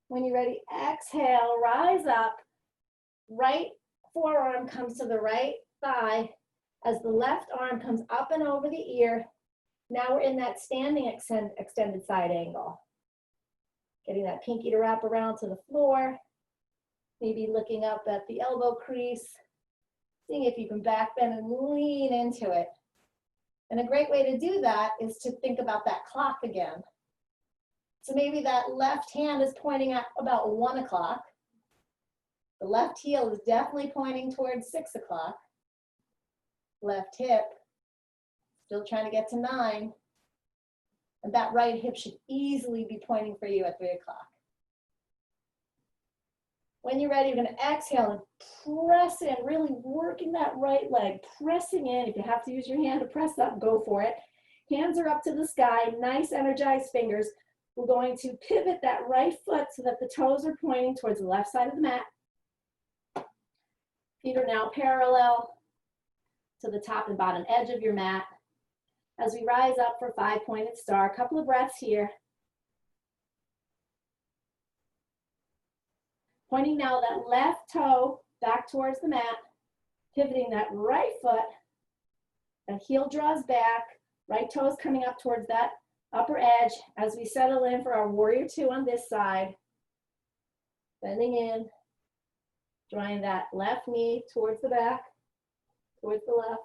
When you're ready, exhale, rise up. Right forearm comes to the right thigh as the left arm comes up and over the ear. Now we're in that standing extended side angle. Getting that pinky to wrap around to the floor. Maybe looking up at the elbow crease. Seeing if you can back bend and lean into it. And a great way to do that is to think about that clock again. So maybe that left hand is pointing at about 1 o'clock. The left heel is definitely pointing towards 6 o'clock. Left hip, still trying to get to 9. And that right hip should easily be pointing for you at 3 o'clock. When you're ready, you're going to exhale and press in, really working that right leg, pressing in. If you have to use your hand to press up, go for it. Hands are up to the sky, nice energized fingers. We're going to pivot that right foot so that the toes are pointing towards the left side of the mat. Feet are now parallel to the top and bottom edge of your mat. As we rise up for 5-pointed star, a couple of breaths here. Pointing now that left toe back towards the mat, pivoting that right foot. The heel draws back, right toe is coming up towards that upper edge as we settle in for our warrior two on this side. Bending in. Drawing that left knee towards the back, towards the left.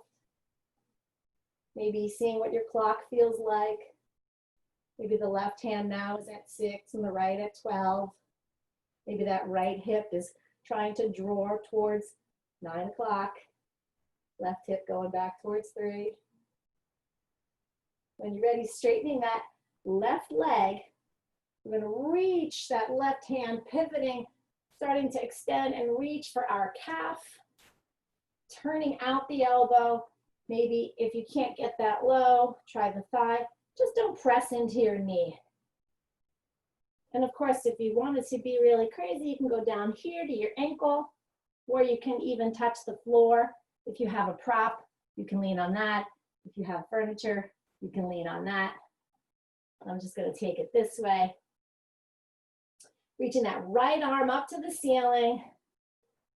Maybe seeing what your clock feels like. Maybe the left hand now is at 6 and the right at 12. Maybe that right hip is trying to draw towards 9 o'clock. Left hip going back towards 3. When you're ready, straightening that left leg. We're going to reach that left hand, pivoting, starting to extend and reach for our calf. Turning out the elbow. Maybe if you can't get that low, try the thigh. Just don't press into your knee. And of course, if you wanted to be really crazy, you can go down here to your ankle, or you can even touch the floor. If you have a prop, you can lean on that. If you have furniture, you can lean on that. I'm just going to take it this way. Reaching that right arm up to the ceiling.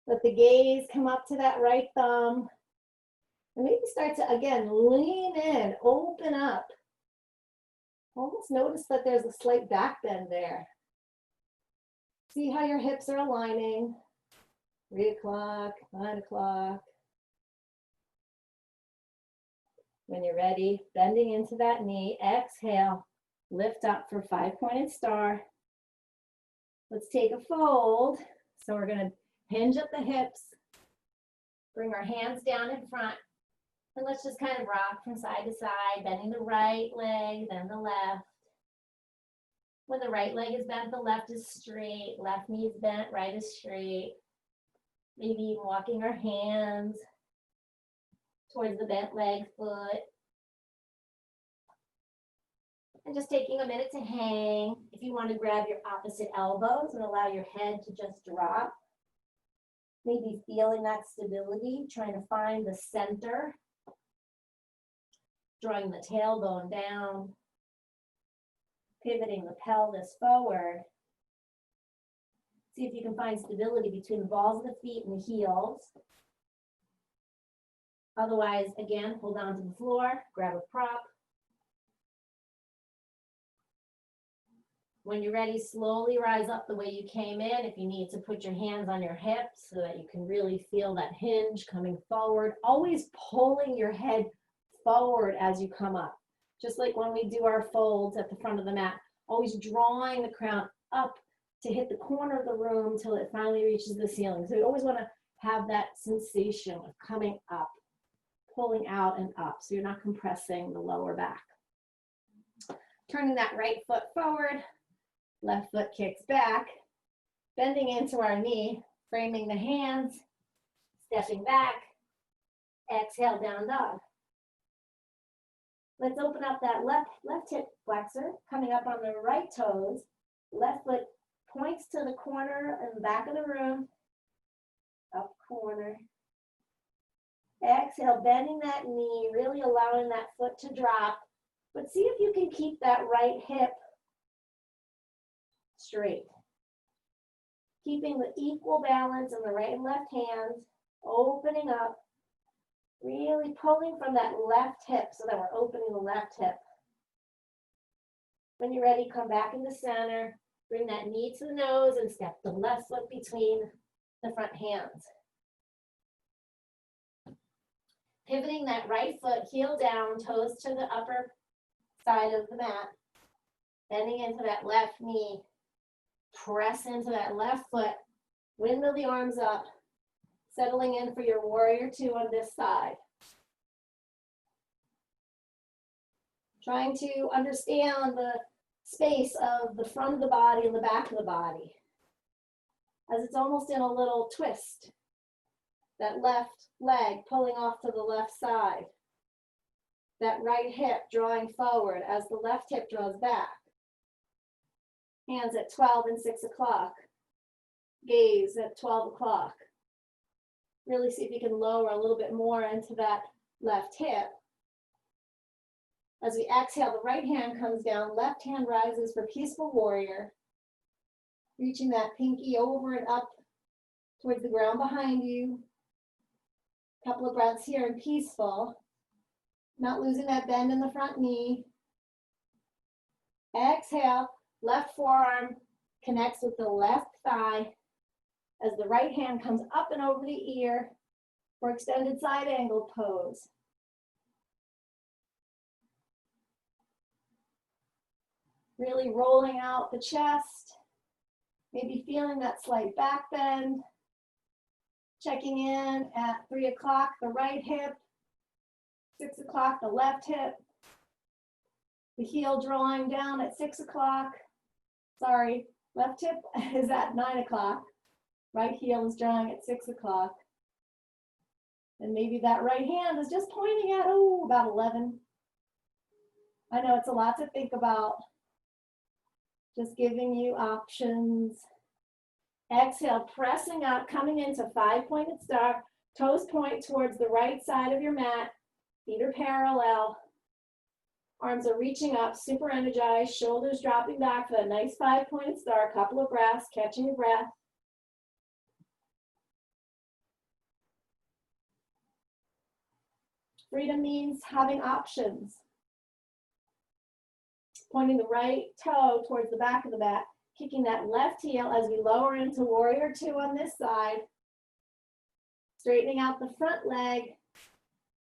Let the gaze come up to that right thumb. And maybe start to, again, lean in, open up. Almost notice that there's a slight back bend there. See how your hips are aligning. 3 o'clock, 9 o'clock. When you're ready, bending into that knee, exhale, lift up for 5-pointed star. Let's take a fold. So we're gonna hinge at the hips, bring our hands down in front, and let's just kind of rock from side to side, bending the right leg, then the left. When the right leg is bent, the left is straight, left knee is bent, right is straight. Maybe even walking our hands towards the bent leg, foot. And just taking a minute to hang. If you want to grab your opposite elbows and allow your head to just drop. Maybe feeling that stability, trying to find the center. Drawing the tailbone down. Pivoting the pelvis forward. See if you can find stability between the balls of the feet and the heels. Otherwise, again, hold on to the floor, grab a prop. When you're ready, slowly rise up the way you came in. If you need to put your hands on your hips so that you can really feel that hinge coming forward. Always pulling your head forward as you come up. Just like when we do our folds at the front of the mat. Always drawing the crown up to hit the corner of the room till it finally reaches the ceiling. So you always want to have that sensation of coming up, pulling out and up, so you're not compressing the lower back. Turning that right foot forward, left foot kicks back, bending into our knee, framing the hands, stepping back, exhale, down dog. Let's open up that left hip flexor, coming up on the right toes. Left foot points to the corner and the back of the room. Up corner. Exhale, bending that knee, really allowing that foot to drop. But see if you can keep that right hip straight. Keeping the equal balance in the right and left hands, opening up. Really pulling from that left hip so that we're opening the left hip. When you're ready, come back into center. Bring that knee to the nose and step the left foot between the front hands. Pivoting that right foot, heel down, toes to the upper side of the mat. Bending into that left knee. Press into that left foot. Windmill the arms up. Settling in for your warrior 2 on this side. Trying to understand the space of the front of the body and the back of the body. As it's almost in a little twist. That left leg pulling off to the left side. That right hip drawing forward as the left hip draws back. Hands at 12 and 6 o'clock. Gaze at 12 o'clock. Really see if you can lower a little bit more into that left hip. As we exhale, the right hand comes down, left hand rises for peaceful warrior. Reaching that pinky over and up towards the ground behind you. Couple of breaths here in peaceful. Not losing that bend in the front knee. Exhale, left forearm connects with the left thigh as the right hand comes up and over the ear for extended side angle pose. Really rolling out the chest, maybe feeling that slight back bend. Checking in at 3 o'clock, the right hip, 6 o'clock, the left hip. The heel drawing down at 6 o'clock. Sorry, left hip is at 9 o'clock. Right heel is drawing at 6 o'clock. And maybe that right hand is just pointing at, oh, about 11. I know it's a lot to think about. Just giving you options. Exhale, pressing up, coming into 5-pointed star. Toes point towards the right side of your mat. Feet are parallel. Arms are reaching up, super energized. Shoulders dropping back for a nice 5-pointed star. Couple of breaths, catching your breath. Freedom means having options. Pointing the right toe towards the back of the mat, kicking that left heel as we lower into warrior 2 on this side. Straightening out the front leg,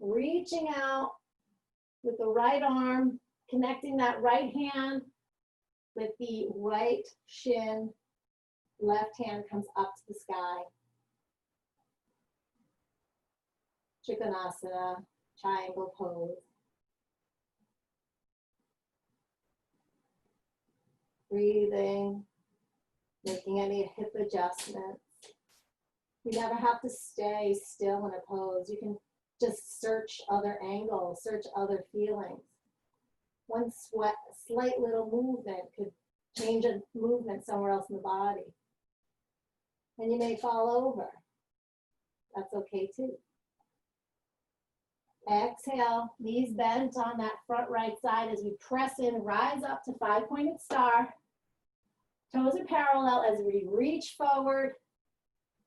reaching out with the right arm, connecting that right hand with the right shin. Left hand comes up to the sky. Trikonasana, triangle pose. Breathing, making any hip adjustments. You never have to stay still in a pose. You can just search other angles, search other feelings. One slight little movement could change a movement somewhere else in the body. And you may fall over. That's okay too. Exhale, knees bent on that front right side as we press in, rise up to 5-pointed star. Toes are parallel as we reach forward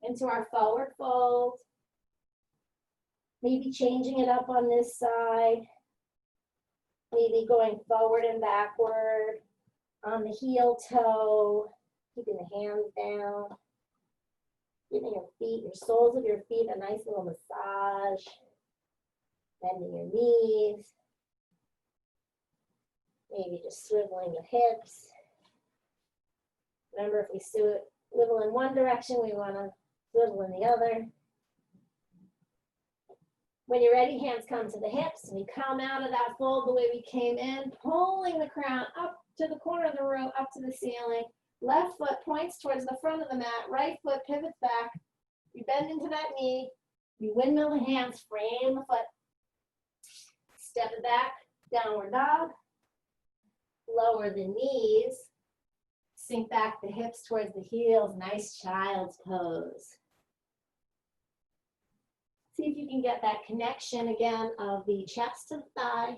into our forward fold. Maybe changing it up on this side. Maybe going forward and backward on the heel toe. Keeping the hands down. Giving your feet, your soles of your feet, a nice little massage. Bending your knees. Maybe just swiveling the hips. Remember, if we swivel in one direction, we want to swivel in the other. When you're ready, hands come to the hips, and you come out of that fold the way we came in, pulling the crown up to the corner of the room, up to the ceiling. Left foot points towards the front of the mat, right foot pivots back. We bend into that knee, we windmill the hands, frame the foot. Step it back, downward dog. Lower the knees. Sink back the hips towards the heels. Nice child's pose. See if you can get that connection again of the chest to the thigh.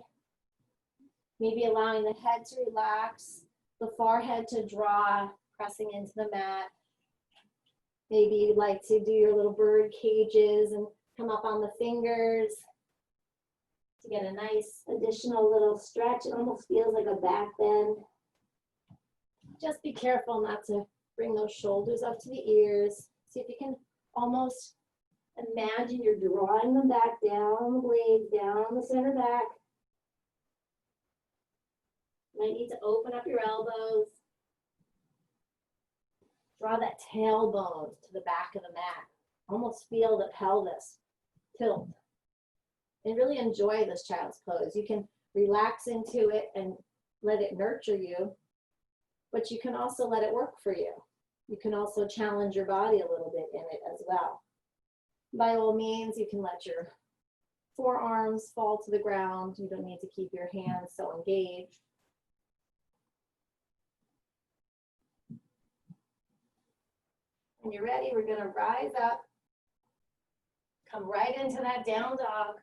Maybe allowing the head to relax, the forehead to draw, pressing into the mat. Maybe you'd like to do your little bird cages and come up on the fingers to get a nice additional little stretch. It almost feels like a back bend. Just be careful not to bring those shoulders up to the ears. See if you can almost imagine you're drawing them back down the blades, down the center back. You might need to open up your elbows. Draw that tailbone to the back of the mat. Almost feel the pelvis tilt. And really enjoy this child's pose. You can relax into it and let it nurture you, but you can also let it work for you. You can also challenge your body a little bit in it as well. By all means, you can let your forearms fall to the ground. You don't need to keep your hands so engaged. When you're ready, we're going to rise up, come right into that down dog.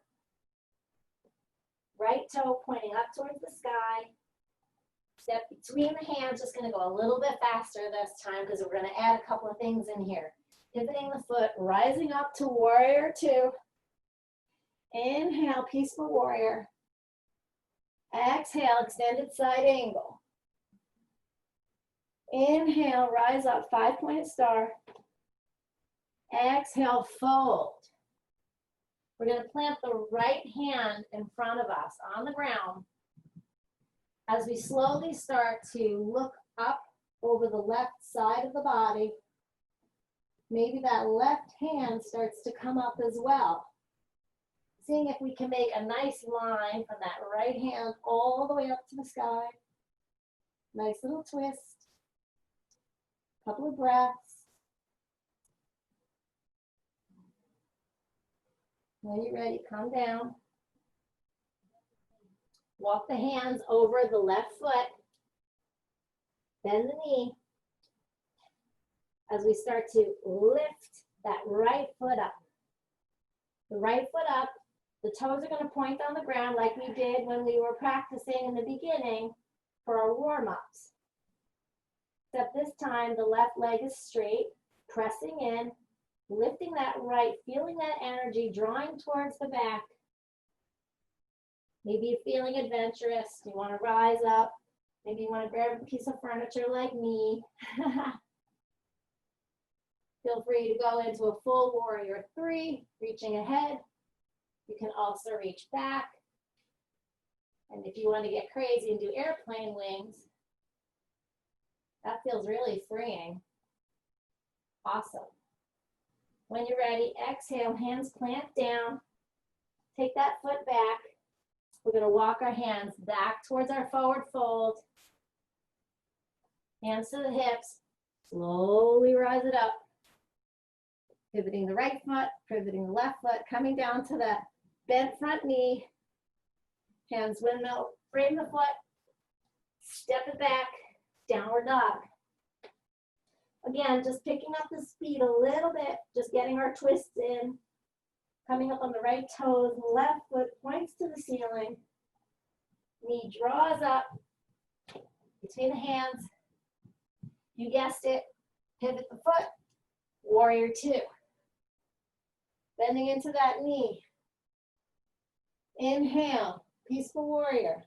Right toe pointing up towards the sky. Step between the hands, just going to go a little bit faster this time because we're going to add a couple of things in here. Pivoting the foot, rising up to warrior 2. Inhale, peaceful warrior. Exhale, extended side angle. Inhale, rise up, 5-pointed star. Exhale, fold. We're going to plant the right hand in front of us on the ground as we slowly start to look up over the left side of the body. Maybe that left hand starts to come up as well. Seeing if we can make a nice line from that right hand all the way up to the sky. Nice little twist. Couple of breaths. When you're ready, come down. Walk the hands over the left foot. Bend the knee. As we start to lift that right foot up. The right foot up. The toes are going to point on the ground like we did when we were practicing in the beginning for our warm-ups. Except this time the left leg is straight, pressing in, lifting that right, feeling that energy, drawing towards the back. Maybe you're feeling adventurous, you want to rise up. Maybe you want to grab a piece of furniture like me. Feel free to go into a full warrior 3, reaching ahead. You can also reach back. And if you want to get crazy and do airplane wings, that feels really freeing. Awesome. When you're ready, exhale, hands plant down. Take that foot back. We're going to walk our hands back towards our forward fold. Hands to the hips. Slowly rise it up. Pivoting the right foot, pivoting the left foot, coming down to the bent front knee. Hands windmill, frame the foot. Step it back, downward dog. Again, just picking up the speed a little bit, just getting our twists in. Coming up on the right toes, left foot points to the ceiling. Knee draws up between the hands. You guessed it, pivot the foot, warrior 2. Bending into that knee. Inhale, peaceful warrior.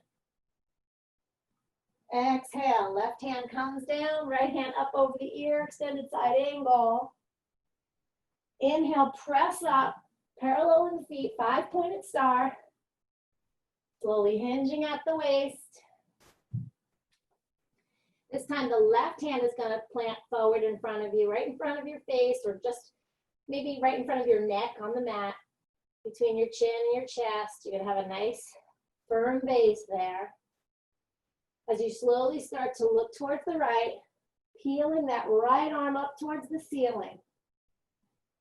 Exhale, left hand comes down, right hand up over the ear, extended side angle. Inhale, press up, parallel in the feet, 5-pointed star. Slowly hinging at the waist. This time the left hand is going to plant forward in front of you, right in front of your face, or just maybe right in front of your neck on the mat, between your chin and your chest. You're going to have a nice firm base there. As you slowly start to look towards the right, peeling that right arm up towards the ceiling.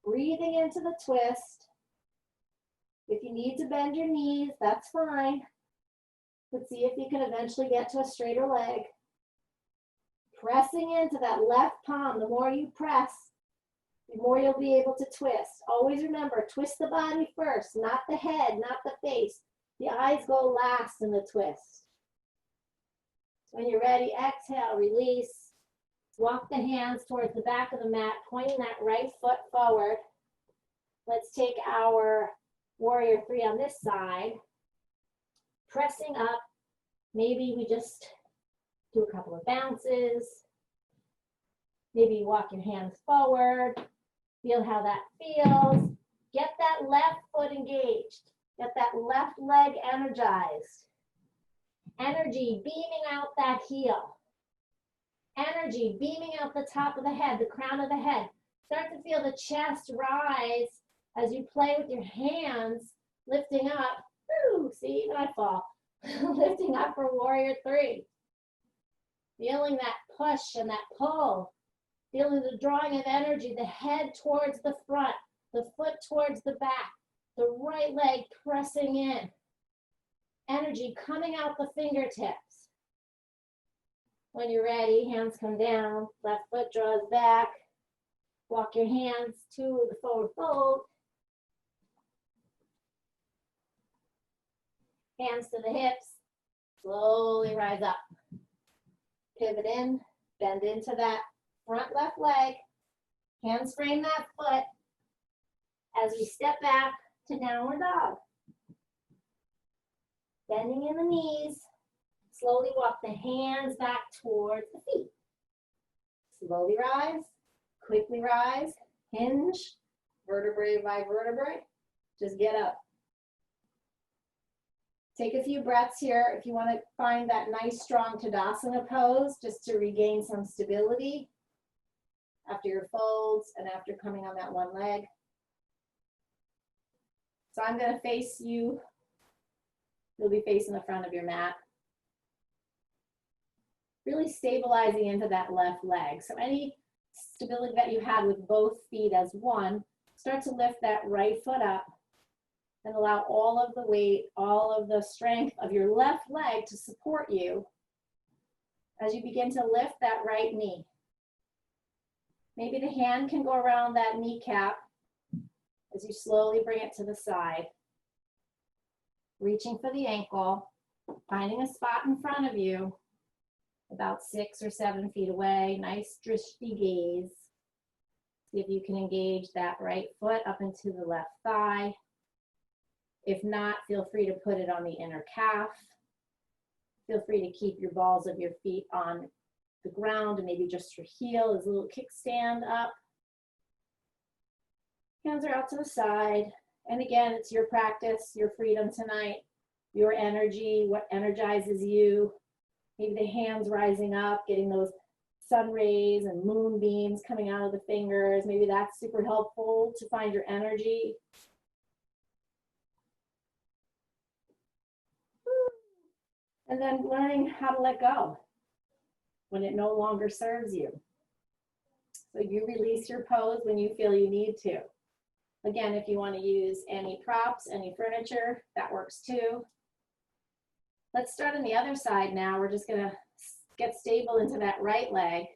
Breathing into the twist. If you need to bend your knees, that's fine. But see if you can eventually get to a straighter leg. Pressing into that left palm. The more you press, the more you'll be able to twist. Always remember, twist the body first, not the head, not the face. The eyes go last in the twist. When you're ready, exhale, release. Walk the hands towards the back of the mat, pointing that right foot forward. Let's take our warrior 3 on this side. Pressing up. Maybe we just do a couple of bounces. Maybe you walk your hands forward. Feel how that feels. Get that left foot engaged. Get that left leg energized. Energy beaming out that heel. Energy beaming out the top of the head, the crown of the head. Start to feel the chest rise as you play with your hands, lifting up. Woo, see, even I fall. Lifting up for warrior 3. Feeling that push and that pull. Feeling the drawing of energy, the head towards the front, the foot towards the back, the right leg pressing in. Energy coming out the fingertips. When you're ready, hands come down, left foot draws back. Walk your hands to the forward fold. Hands to the hips. Slowly rise up. Pivot in, bend into that front left leg. Hands frame that foot as we step back to downward dog. Bending in the knees. Slowly walk the hands back towards the feet. Slowly rise, quickly rise, hinge, vertebrae by vertebrae. Just get up. Take a few breaths here if you want to find that nice strong Tadasana pose, just to regain some stability after your folds and after coming on that one leg. So I'm going to face you. You'll be facing the front of your mat. Really stabilizing into that left leg. So any stability that you had with both feet as one, start to lift that right foot up and allow all of the weight, all of the strength of your left leg to support you as you begin to lift that right knee. Maybe the hand can go around that kneecap as you slowly bring it to the side. Reaching for the ankle, finding a spot in front of you, about 6 or 7 feet away, nice drishti gaze. See if you can engage that right foot up into the left thigh. If not, feel free to put it on the inner calf. Feel free to keep your balls of your feet on the ground and maybe just your heel as a little kickstand up. Hands are out to the side. And again, it's your practice, your freedom tonight, your energy, what energizes you. Maybe the hands rising up, getting those sun rays and moonbeams coming out of the fingers. Maybe that's super helpful to find your energy. And then learning how to let go when it no longer serves you. So you release your pose when you feel you need to. Again, if you want to use any props, any furniture, that works too. Let's start on the other side now. We're just going to get stable into that right leg.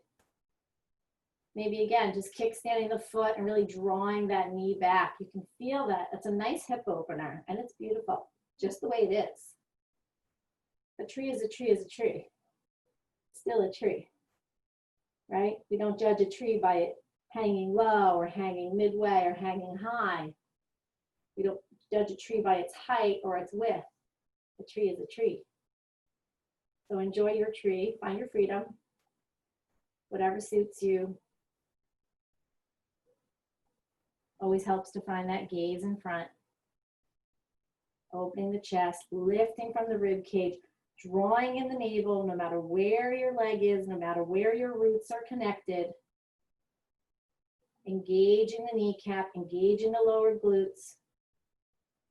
Maybe again, just kickstanding the foot and really drawing that knee back. You can feel that. It's a nice hip opener and it's beautiful, just the way it is. A tree is a tree is a tree. Still a tree, right? We don't judge a tree by it hanging low or hanging midway or hanging high. We don't judge a tree by its height or its width. A tree is a tree. So enjoy your tree, find your freedom, whatever suits you. Always helps to find that gaze in front. Opening the chest, lifting from the rib cage, drawing in the navel, no matter where your leg is, no matter where your roots are connected. Engaging the kneecap, engaging the lower glutes.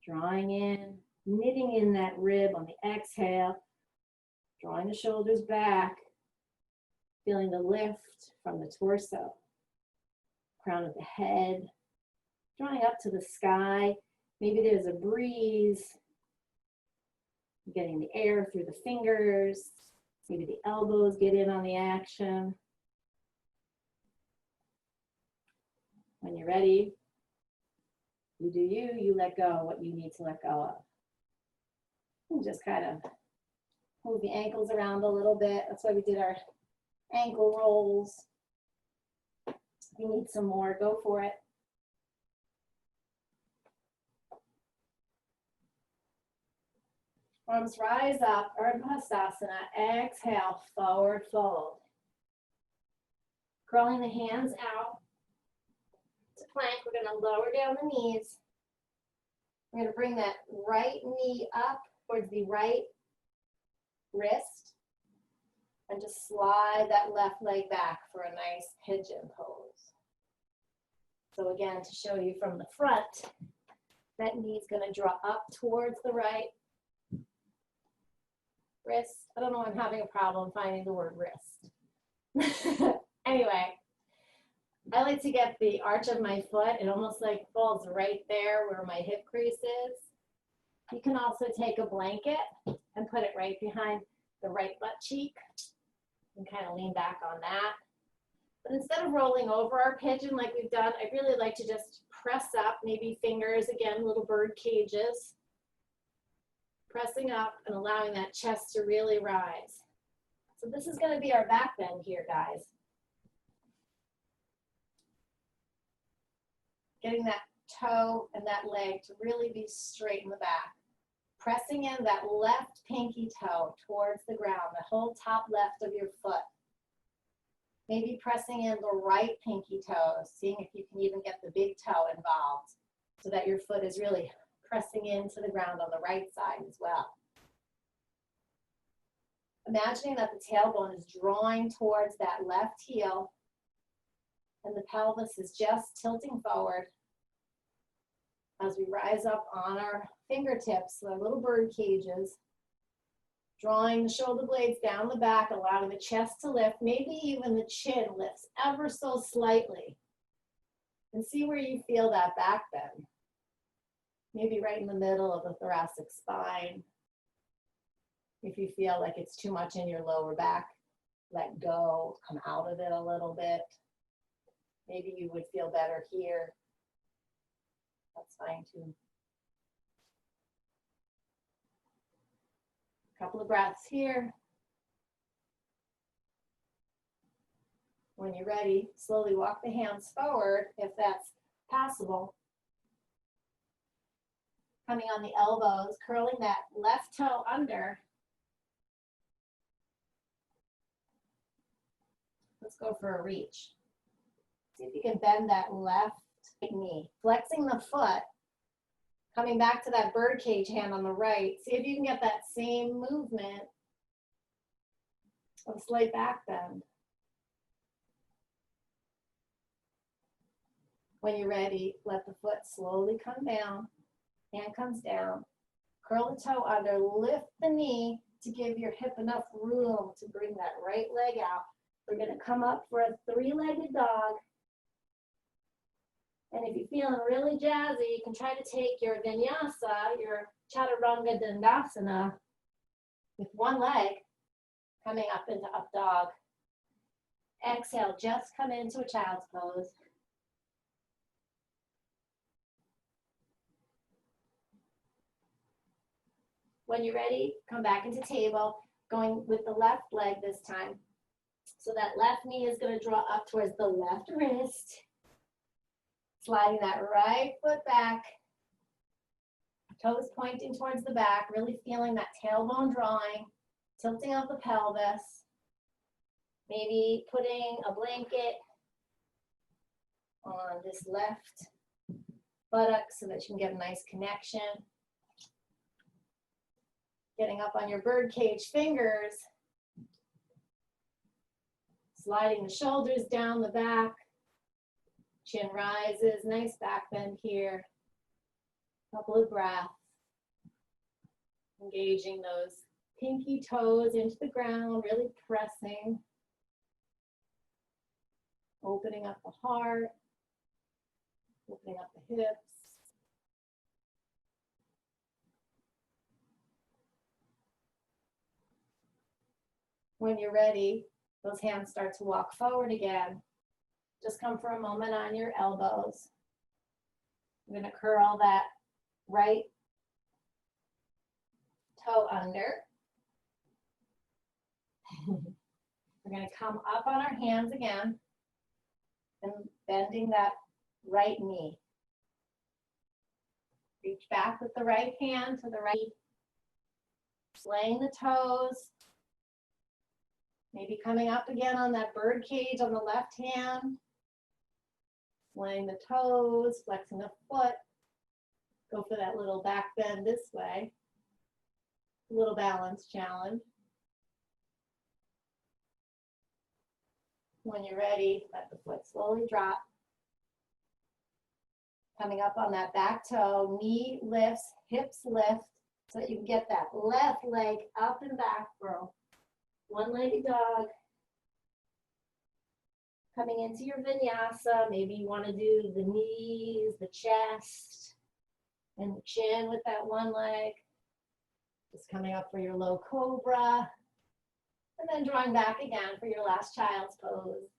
Drawing in, knitting in that rib on the exhale. Drawing the shoulders back. Feeling the lift from the torso. Crown of the head. Drawing up to the sky. Maybe there's a breeze. Getting the air through the fingers. Maybe the elbows get in on the action. When you're ready, you do you, you let go what you need to let go of. And just kind of move the ankles around a little bit. That's why we did our ankle rolls. If you need some more, go for it. Arms rise up, Urdhva Hastasana. Exhale, forward fold. Curling the hands out to plank. We're going to lower down the knees. We're going to bring that right knee up towards the right wrist and just slide that left leg back for a nice pigeon pose. So again, to show you from the front, that knee is going to draw up towards the right wrist. I don't know, I'm having a problem finding the word wrist. Anyway, I like to get the arch of my foot. It almost like falls right there where my hip crease is. You can also take a blanket and put it right behind the right butt cheek and kind of lean back on that. But instead of rolling over our pigeon like we've done, I really like to just press up, maybe fingers, again, little bird cages. Pressing up and allowing that chest to really rise. So this is going to be our back bend here, guys. Getting that toe and that leg to really be straight in the back. Pressing in that left pinky toe towards the ground, the whole top left of your foot. Maybe pressing in the right pinky toes, seeing if you can even get the big toe involved so that your foot is really pressing into the ground on the right side as well. Imagining that the tailbone is drawing towards that left heel and the pelvis is just tilting forward as we rise up on our fingertips, the little bird cages, drawing the shoulder blades down the back, allowing the chest to lift, maybe even the chin lifts ever so slightly. And see where you feel that back bend. Maybe right in the middle of the thoracic spine. If you feel like it's too much in your lower back, let go, come out of it a little bit. Maybe you would feel better here. That's fine too. A couple of breaths here. When you're ready, slowly walk the hands forward if that's possible. Coming on the elbows, curling that left toe under. Let's go for a reach. See if you can bend that left knee. Flexing the foot, coming back to that birdcage hand on the right. See if you can get that same movement of slight back bend. When you're ready, let the foot slowly come down. Hand comes down. Curl the toe under, lift the knee to give your hip enough room to bring that right leg out. We're going to come up for a three-legged dog. And if you're feeling really jazzy, you can try to take your vinyasa, your chaturanga dandasana, with one leg coming up into up dog. Exhale, just come into a child's pose. When you're ready, come back into table, going with the left leg this time. So that left knee is going to draw up towards the left wrist. Sliding that right foot back. Toes pointing towards the back, really feeling that tailbone drawing, tilting out the pelvis. Maybe putting a blanket on this left buttock so that you can get a nice connection. Getting up on your birdcage fingers. Sliding the shoulders down the back. Chin rises, nice back bend here. Couple of breaths. Engaging those pinky toes into the ground, really pressing. Opening up the heart. Opening up the hips. When you're ready, those hands start to walk forward again. Just come for a moment on your elbows. I'm going to curl that right toe under. We're going to come up on our hands again and bending that right knee. Reach back with the right hand to the right. Slaying the toes. Maybe coming up again on that bird cage on the left hand. Slaying the toes, flexing the foot. Go for that little back bend this way. A little balance challenge. When you're ready, let the foot slowly drop. Coming up on that back toe, knee lifts, hips lift, so that you can get that left leg up and back for one-legged dog. Coming into your vinyasa, maybe you want to do the knees, the chest, and the chin with that one leg. Just coming up for your low cobra. And then drawing back again for your last child's pose.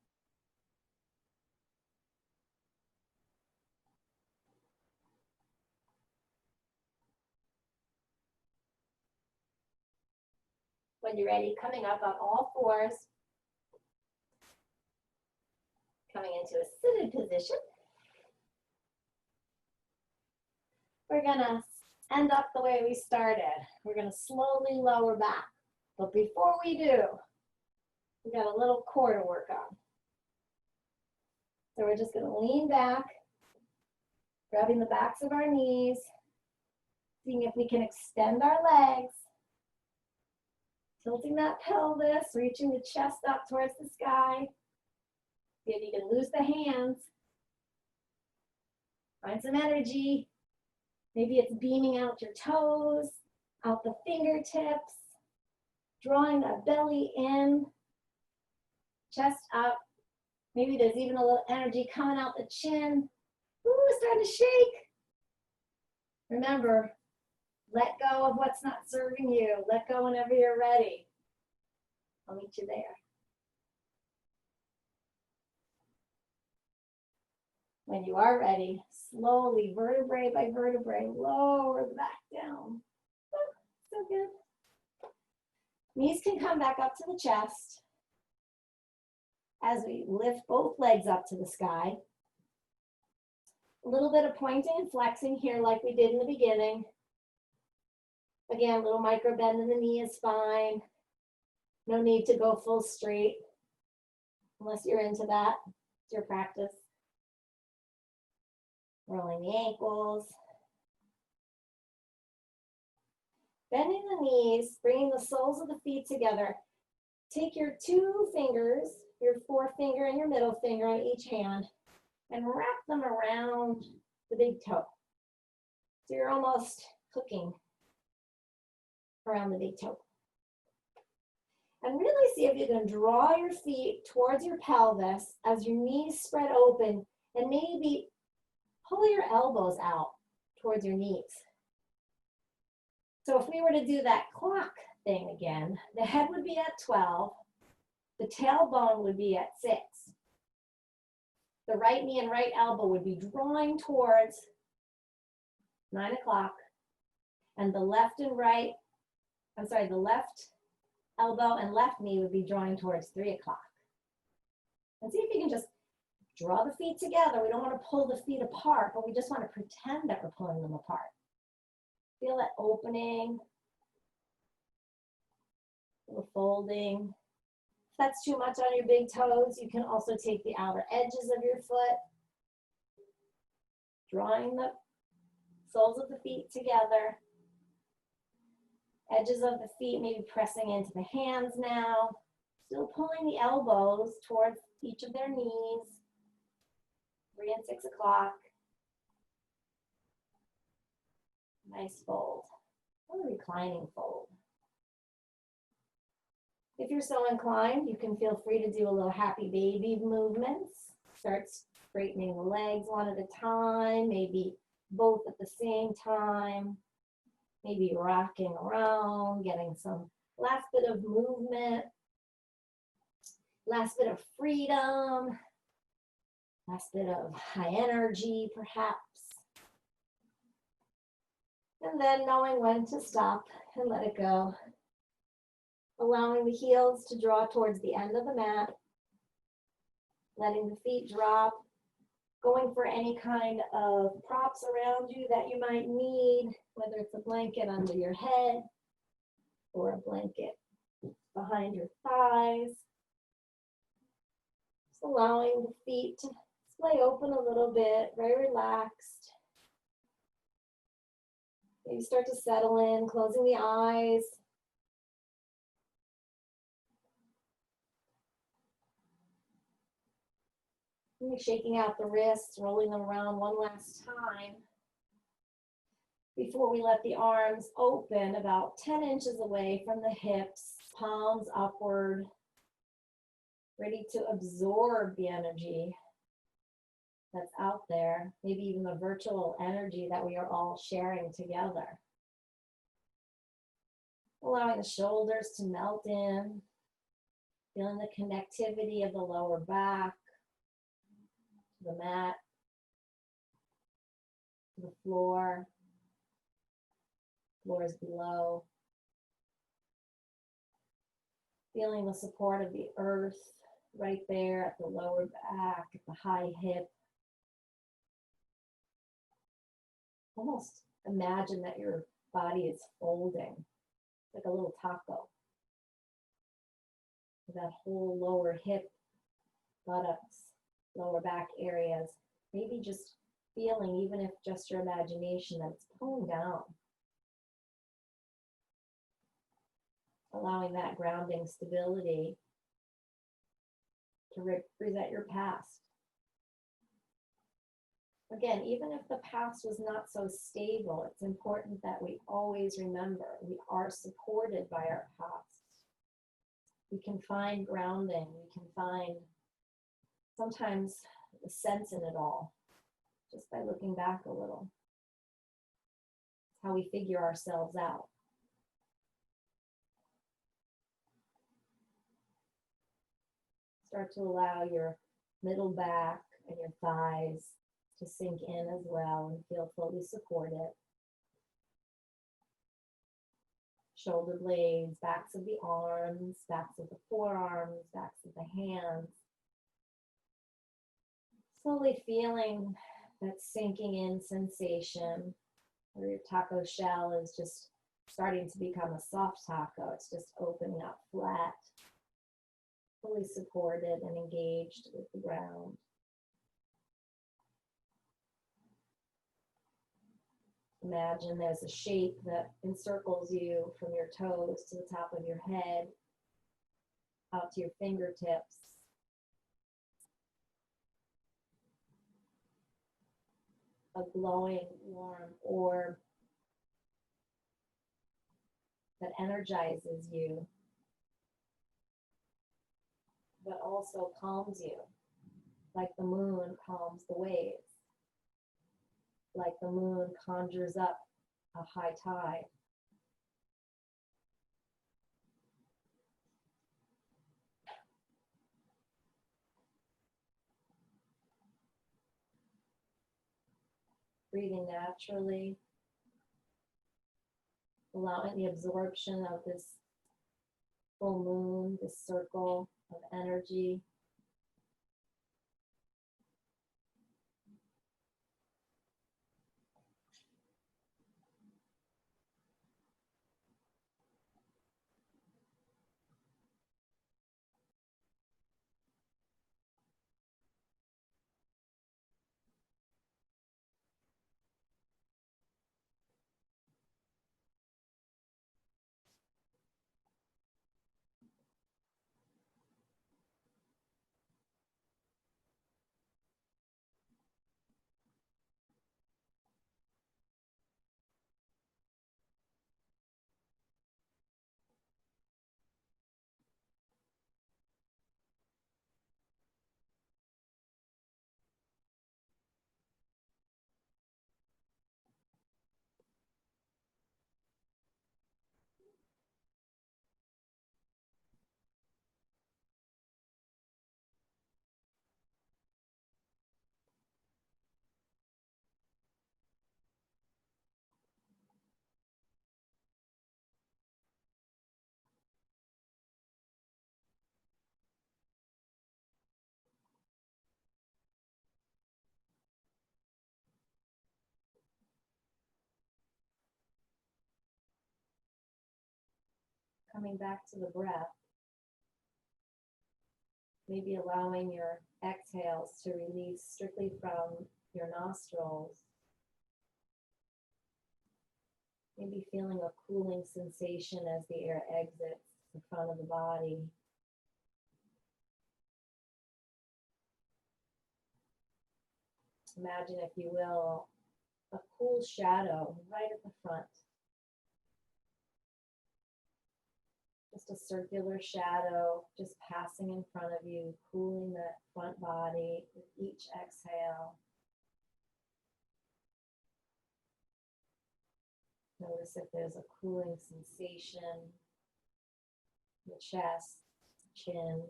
When you're ready, coming up on all fours. Coming into a seated position. We're going to end up the way we started. We're going to slowly lower back. But before we do, we got a little core to work on. So we're just going to lean back, grabbing the backs of our knees, seeing if we can extend our legs, tilting that pelvis, reaching the chest up towards the sky. See if you can lose the hands. Find some energy. Maybe it's beaming out your toes, out the fingertips, drawing that belly in, chest up. Maybe there's even a little energy coming out the chin. Ooh, starting to shake. Remember, let go of what's not serving you. Let go whenever you're ready. I'll meet you there. When you are ready, slowly, vertebrae by vertebrae, lower the back down. Oh, so good. Knees can come back up to the chest as we lift both legs up to the sky. A little bit of pointing and flexing here like we did in the beginning. Again, a little micro bend in the knee is fine. No need to go full straight unless you're into that. It's your practice. Rolling the ankles. Bending the knees, bringing the soles of the feet together. Take your two fingers, your forefinger and your middle finger on each hand, and wrap them around the big toe. So you're almost hooking around the big toe. And really see if you can draw your feet towards your pelvis as your knees spread open, and maybe pull your elbows out towards your knees. So if we were to do that clock thing again, the head would be at 12, the tailbone would be at 6. The right knee and right elbow would be drawing towards 9 o'clock, and the left elbow and left knee would be drawing towards 3 o'clock. And see if you can just draw the feet together. We don't want to pull the feet apart, but we just want to pretend that we're pulling them apart. Feel that opening, little folding. If that's too much on your big toes, you can also take the outer edges of your foot, drawing the soles of the feet together. Edges of the feet maybe pressing into the hands now. Still pulling the elbows towards each of their knees. 3 and 6 o'clock. Nice fold. A reclining fold. If you're so inclined, you can feel free to do a little happy baby movements. Start straightening the legs one at a time, maybe both at the same time. Maybe rocking around, getting some last bit of movement, last bit of freedom, last bit of high energy, perhaps. And then knowing when to stop and let it go. Allowing the heels to draw towards the end of the mat. Letting the feet drop. Going for any kind of props around you that you might need, whether it's a blanket under your head or a blanket behind your thighs. Just allowing the feet to splay open a little bit, very relaxed. Maybe start to settle in, closing the eyes. Maybe shaking out the wrists, rolling them around one last time before we let the arms open about 10 inches away from the hips, palms upward, ready to absorb the energy that's out there, maybe even the virtual energy that we are all sharing together. Allowing the shoulders to melt in, feeling the connectivity of the lower back, to the mat, to the floor, floors below. Feeling the support of the earth right there at the lower back, at the high hip. Almost imagine that your body is folding like a little taco. That whole lower hip, buttocks, lower back areas. Maybe just feeling, even if just your imagination, that it's pulling down. Allowing that grounding stability to represent your past. Again, even if the past was not so stable, it's important that we always remember we are supported by our past. We can find grounding, we can find sometimes the sense in it all just by looking back a little. It's how we figure ourselves out. Start to allow your middle back and your thighs to sink in as well and feel fully supported. Shoulder blades, backs of the arms, backs of the forearms, backs of the hands. Slowly feeling that sinking in sensation where your taco shell is just starting to become a soft taco. It's just opening up flat, fully supported and engaged with the ground. Imagine there's a shape that encircles you from your toes to the top of your head, out to your fingertips. A glowing, warm orb that energizes you, but also calms you, like the moon calms the waves, like the moon conjures up a high tide. Breathing naturally, allowing the absorption of this full moon, this circle of energy. Coming back to the breath, maybe allowing your exhales to release strictly from your nostrils. Maybe feeling a cooling sensation as the air exits the front of the body. Imagine, if you will, a cool shadow right at the front. Just a circular shadow just passing in front of you, cooling that front body with each exhale. Notice if there's a cooling sensation in the chest, chin,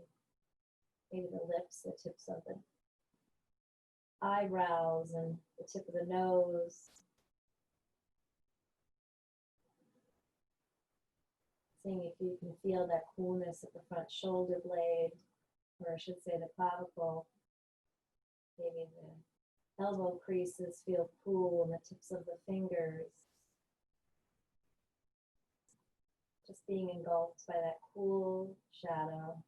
maybe the lips, the tips of the eyebrows and the tip of the nose. Seeing if you can feel that coolness at the front shoulder blade, or I should say the clavicle. Maybe the elbow creases feel cool and the tips of the fingers. Just being engulfed by that cool shadow.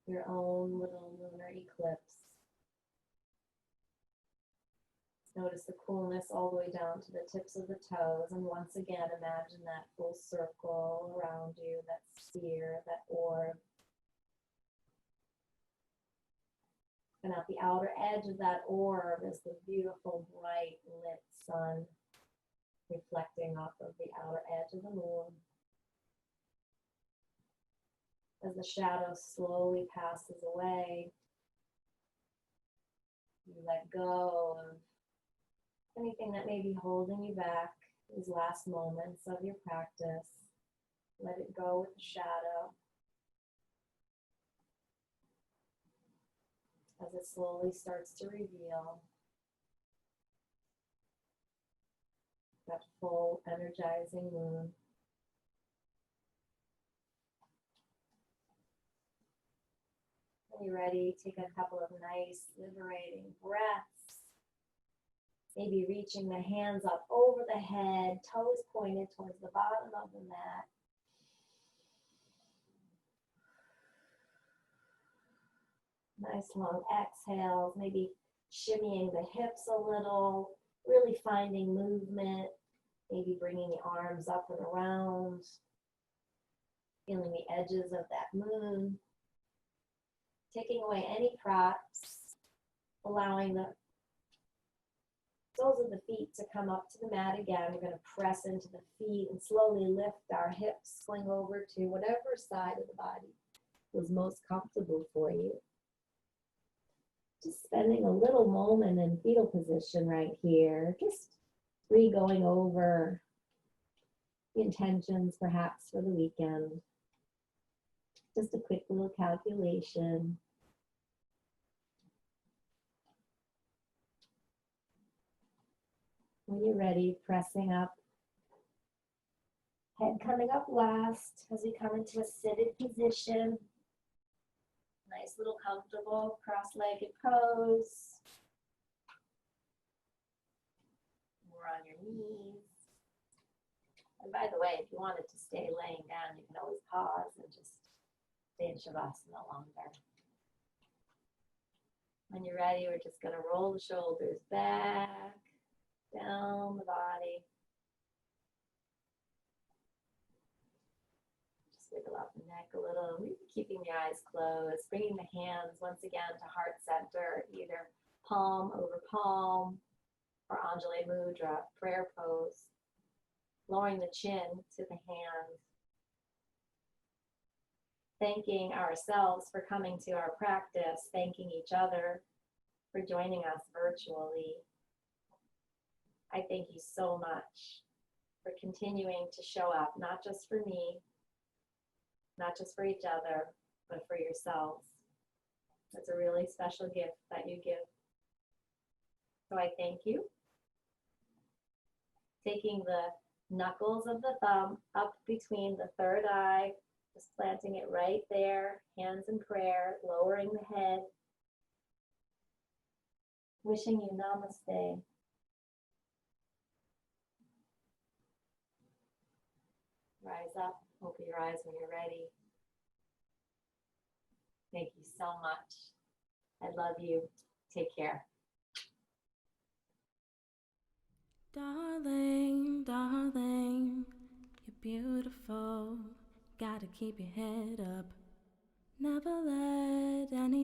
your own little lunar eclipse. Notice the coolness all the way down to the tips of the toes. And once again, imagine that full circle around you, that sphere, that orb. And at the outer edge of that orb is the beautiful, bright, lit sun reflecting off of the outer edge of the moon. As the shadow slowly passes away, you let go of anything that may be holding you back these last moments of your practice. Let it go with the shadow as it slowly starts to reveal that full energizing moon. When you're ready, take a couple of nice, liberating breaths. Maybe reaching the hands up over the head, toes pointed towards the bottom of the mat. Nice long exhales, maybe shimmying the hips a little, really finding movement, maybe bringing the arms up and around, feeling the edges of that moon. Taking away any props, allowing the soles of the feet to come up to the mat again. We're going to press into the feet and slowly lift our hips, swing over to whatever side of the body was most comfortable for you. Just spending a little moment in fetal position right here, just going over the intentions perhaps for the weekend. Just a quick little calculation. When you're ready, pressing up. Head coming up last as we come into a seated position. Nice little comfortable cross-legged pose. More on your knees. And by the way, if you wanted to stay laying down, you can always pause and just stay in Shavasana longer. When you're ready, we're just going to roll the shoulders back, down the body. Just wiggle out the neck a little, maybe keeping the eyes closed, bringing the hands once again to heart center, either palm over palm or Anjali Mudra, prayer pose. Lowering the chin to the hands. Thanking ourselves for coming to our practice, thanking each other for joining us virtually. I thank you so much for continuing to show up, not just for me, not just for each other, but for yourselves. That's a really special gift that you give. So I thank you. Taking the knuckles of the thumb up between the third eye, just planting it right there, hands in prayer, lowering the head. Wishing you namaste. Rise up, open your eyes when you're ready. Thank you so much. I love you. Take care. Darling, darling, you're beautiful. Gotta keep your head up. Never let any